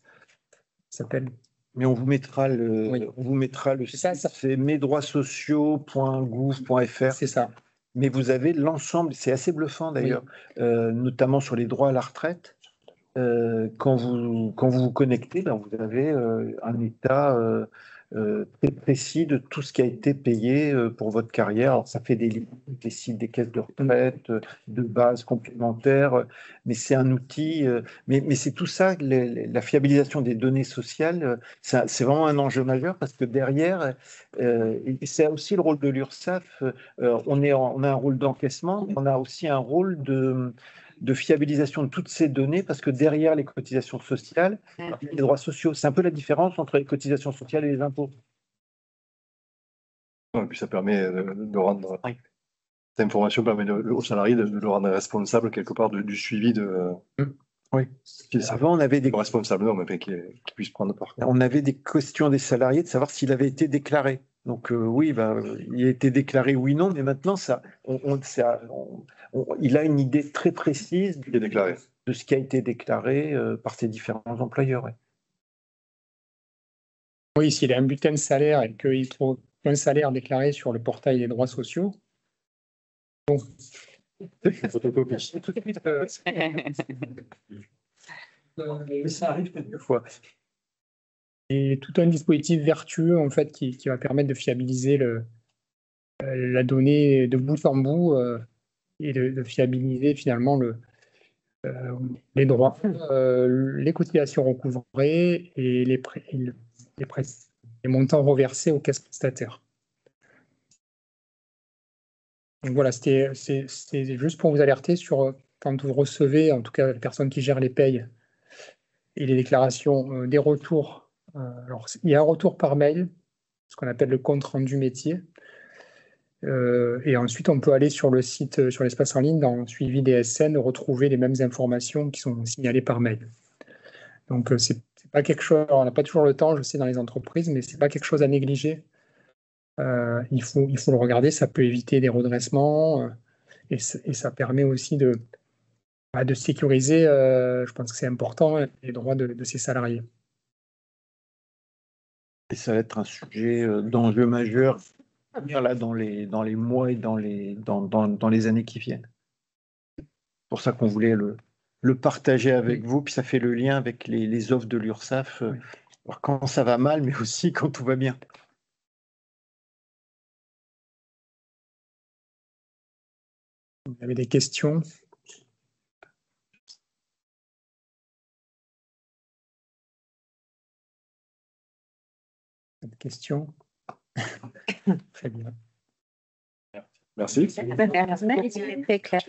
s'appelle. Mais on vous mettra le site, c'est mesdroitssociaux.gouv.fr. C'est ça. Mais vous avez l'ensemble, c'est assez bluffant d'ailleurs, notamment sur les droits à la retraite. Quand vous vous connectez, vous avez un état très précis de tout ce qui a été payé pour votre carrière. Alors, ça fait des sites des caisses de retraite, de base complémentaires, mais c'est un outil. Mais c'est tout ça, la fiabilisation des données sociales, c'est vraiment un enjeu majeur parce que derrière, et c'est aussi le rôle de l'URSSAF, on a un rôle d'encaissement, on a aussi un rôle de fiabilisation de toutes ces données, parce que derrière les cotisations sociales, les droits sociaux, c'est un peu la différence entre les cotisations sociales et les impôts. Et puis ça permet de rendre cette information permet aux salariés de le rendre responsable quelque part du suivi de. Oui. Avant, on avait des responsables, non, mais qui puissent prendre part. On avait des questions des salariés de savoir s'il avait été déclaré. Donc oui, il a été déclaré oui, non, mais maintenant il a une idée très précise de ce qui a été déclaré par ses différents employeurs. Ouais. Oui, s'il a un bulletin de salaire et qu'il trouve un salaire déclaré sur le portail des droits sociaux, bon. Ça arrive quelquefois. Et tout un dispositif vertueux en fait qui va permettre de fiabiliser la donnée de bout en bout et de fiabiliser finalement les droits, les cotisations recouvrées et les montants reversés aux caisses prestataires. Donc voilà, c'est juste pour vous alerter sur quand vous recevez, en tout cas la personne qui gère les payes et les déclarations, des retours. Alors, il y a un retour par mail, ce qu'on appelle le compte rendu métier. Et ensuite, on peut aller sur le site, sur l'espace en ligne, dans suivi des SN, retrouver les mêmes informations qui sont signalées par mail. Donc, c'est pas quelque chose, on n'a pas toujours le temps, je sais, dans les entreprises, mais c'est pas quelque chose à négliger. Il faut le regarder, ça peut éviter des redressements et ça permet aussi de sécuriser, je pense que c'est important, les droits de ces salariés. Et ça va être un sujet d'enjeu majeur là, dans les mois et dans les années qui viennent. C'est pour ça qu'on voulait le partager avec vous, puis ça fait le lien avec les offres de l'URSSAF, quand ça va mal, mais aussi quand tout va bien. Vous avez des questions? Pas de questions? Très bien. Merci. Merci, c'est très clair.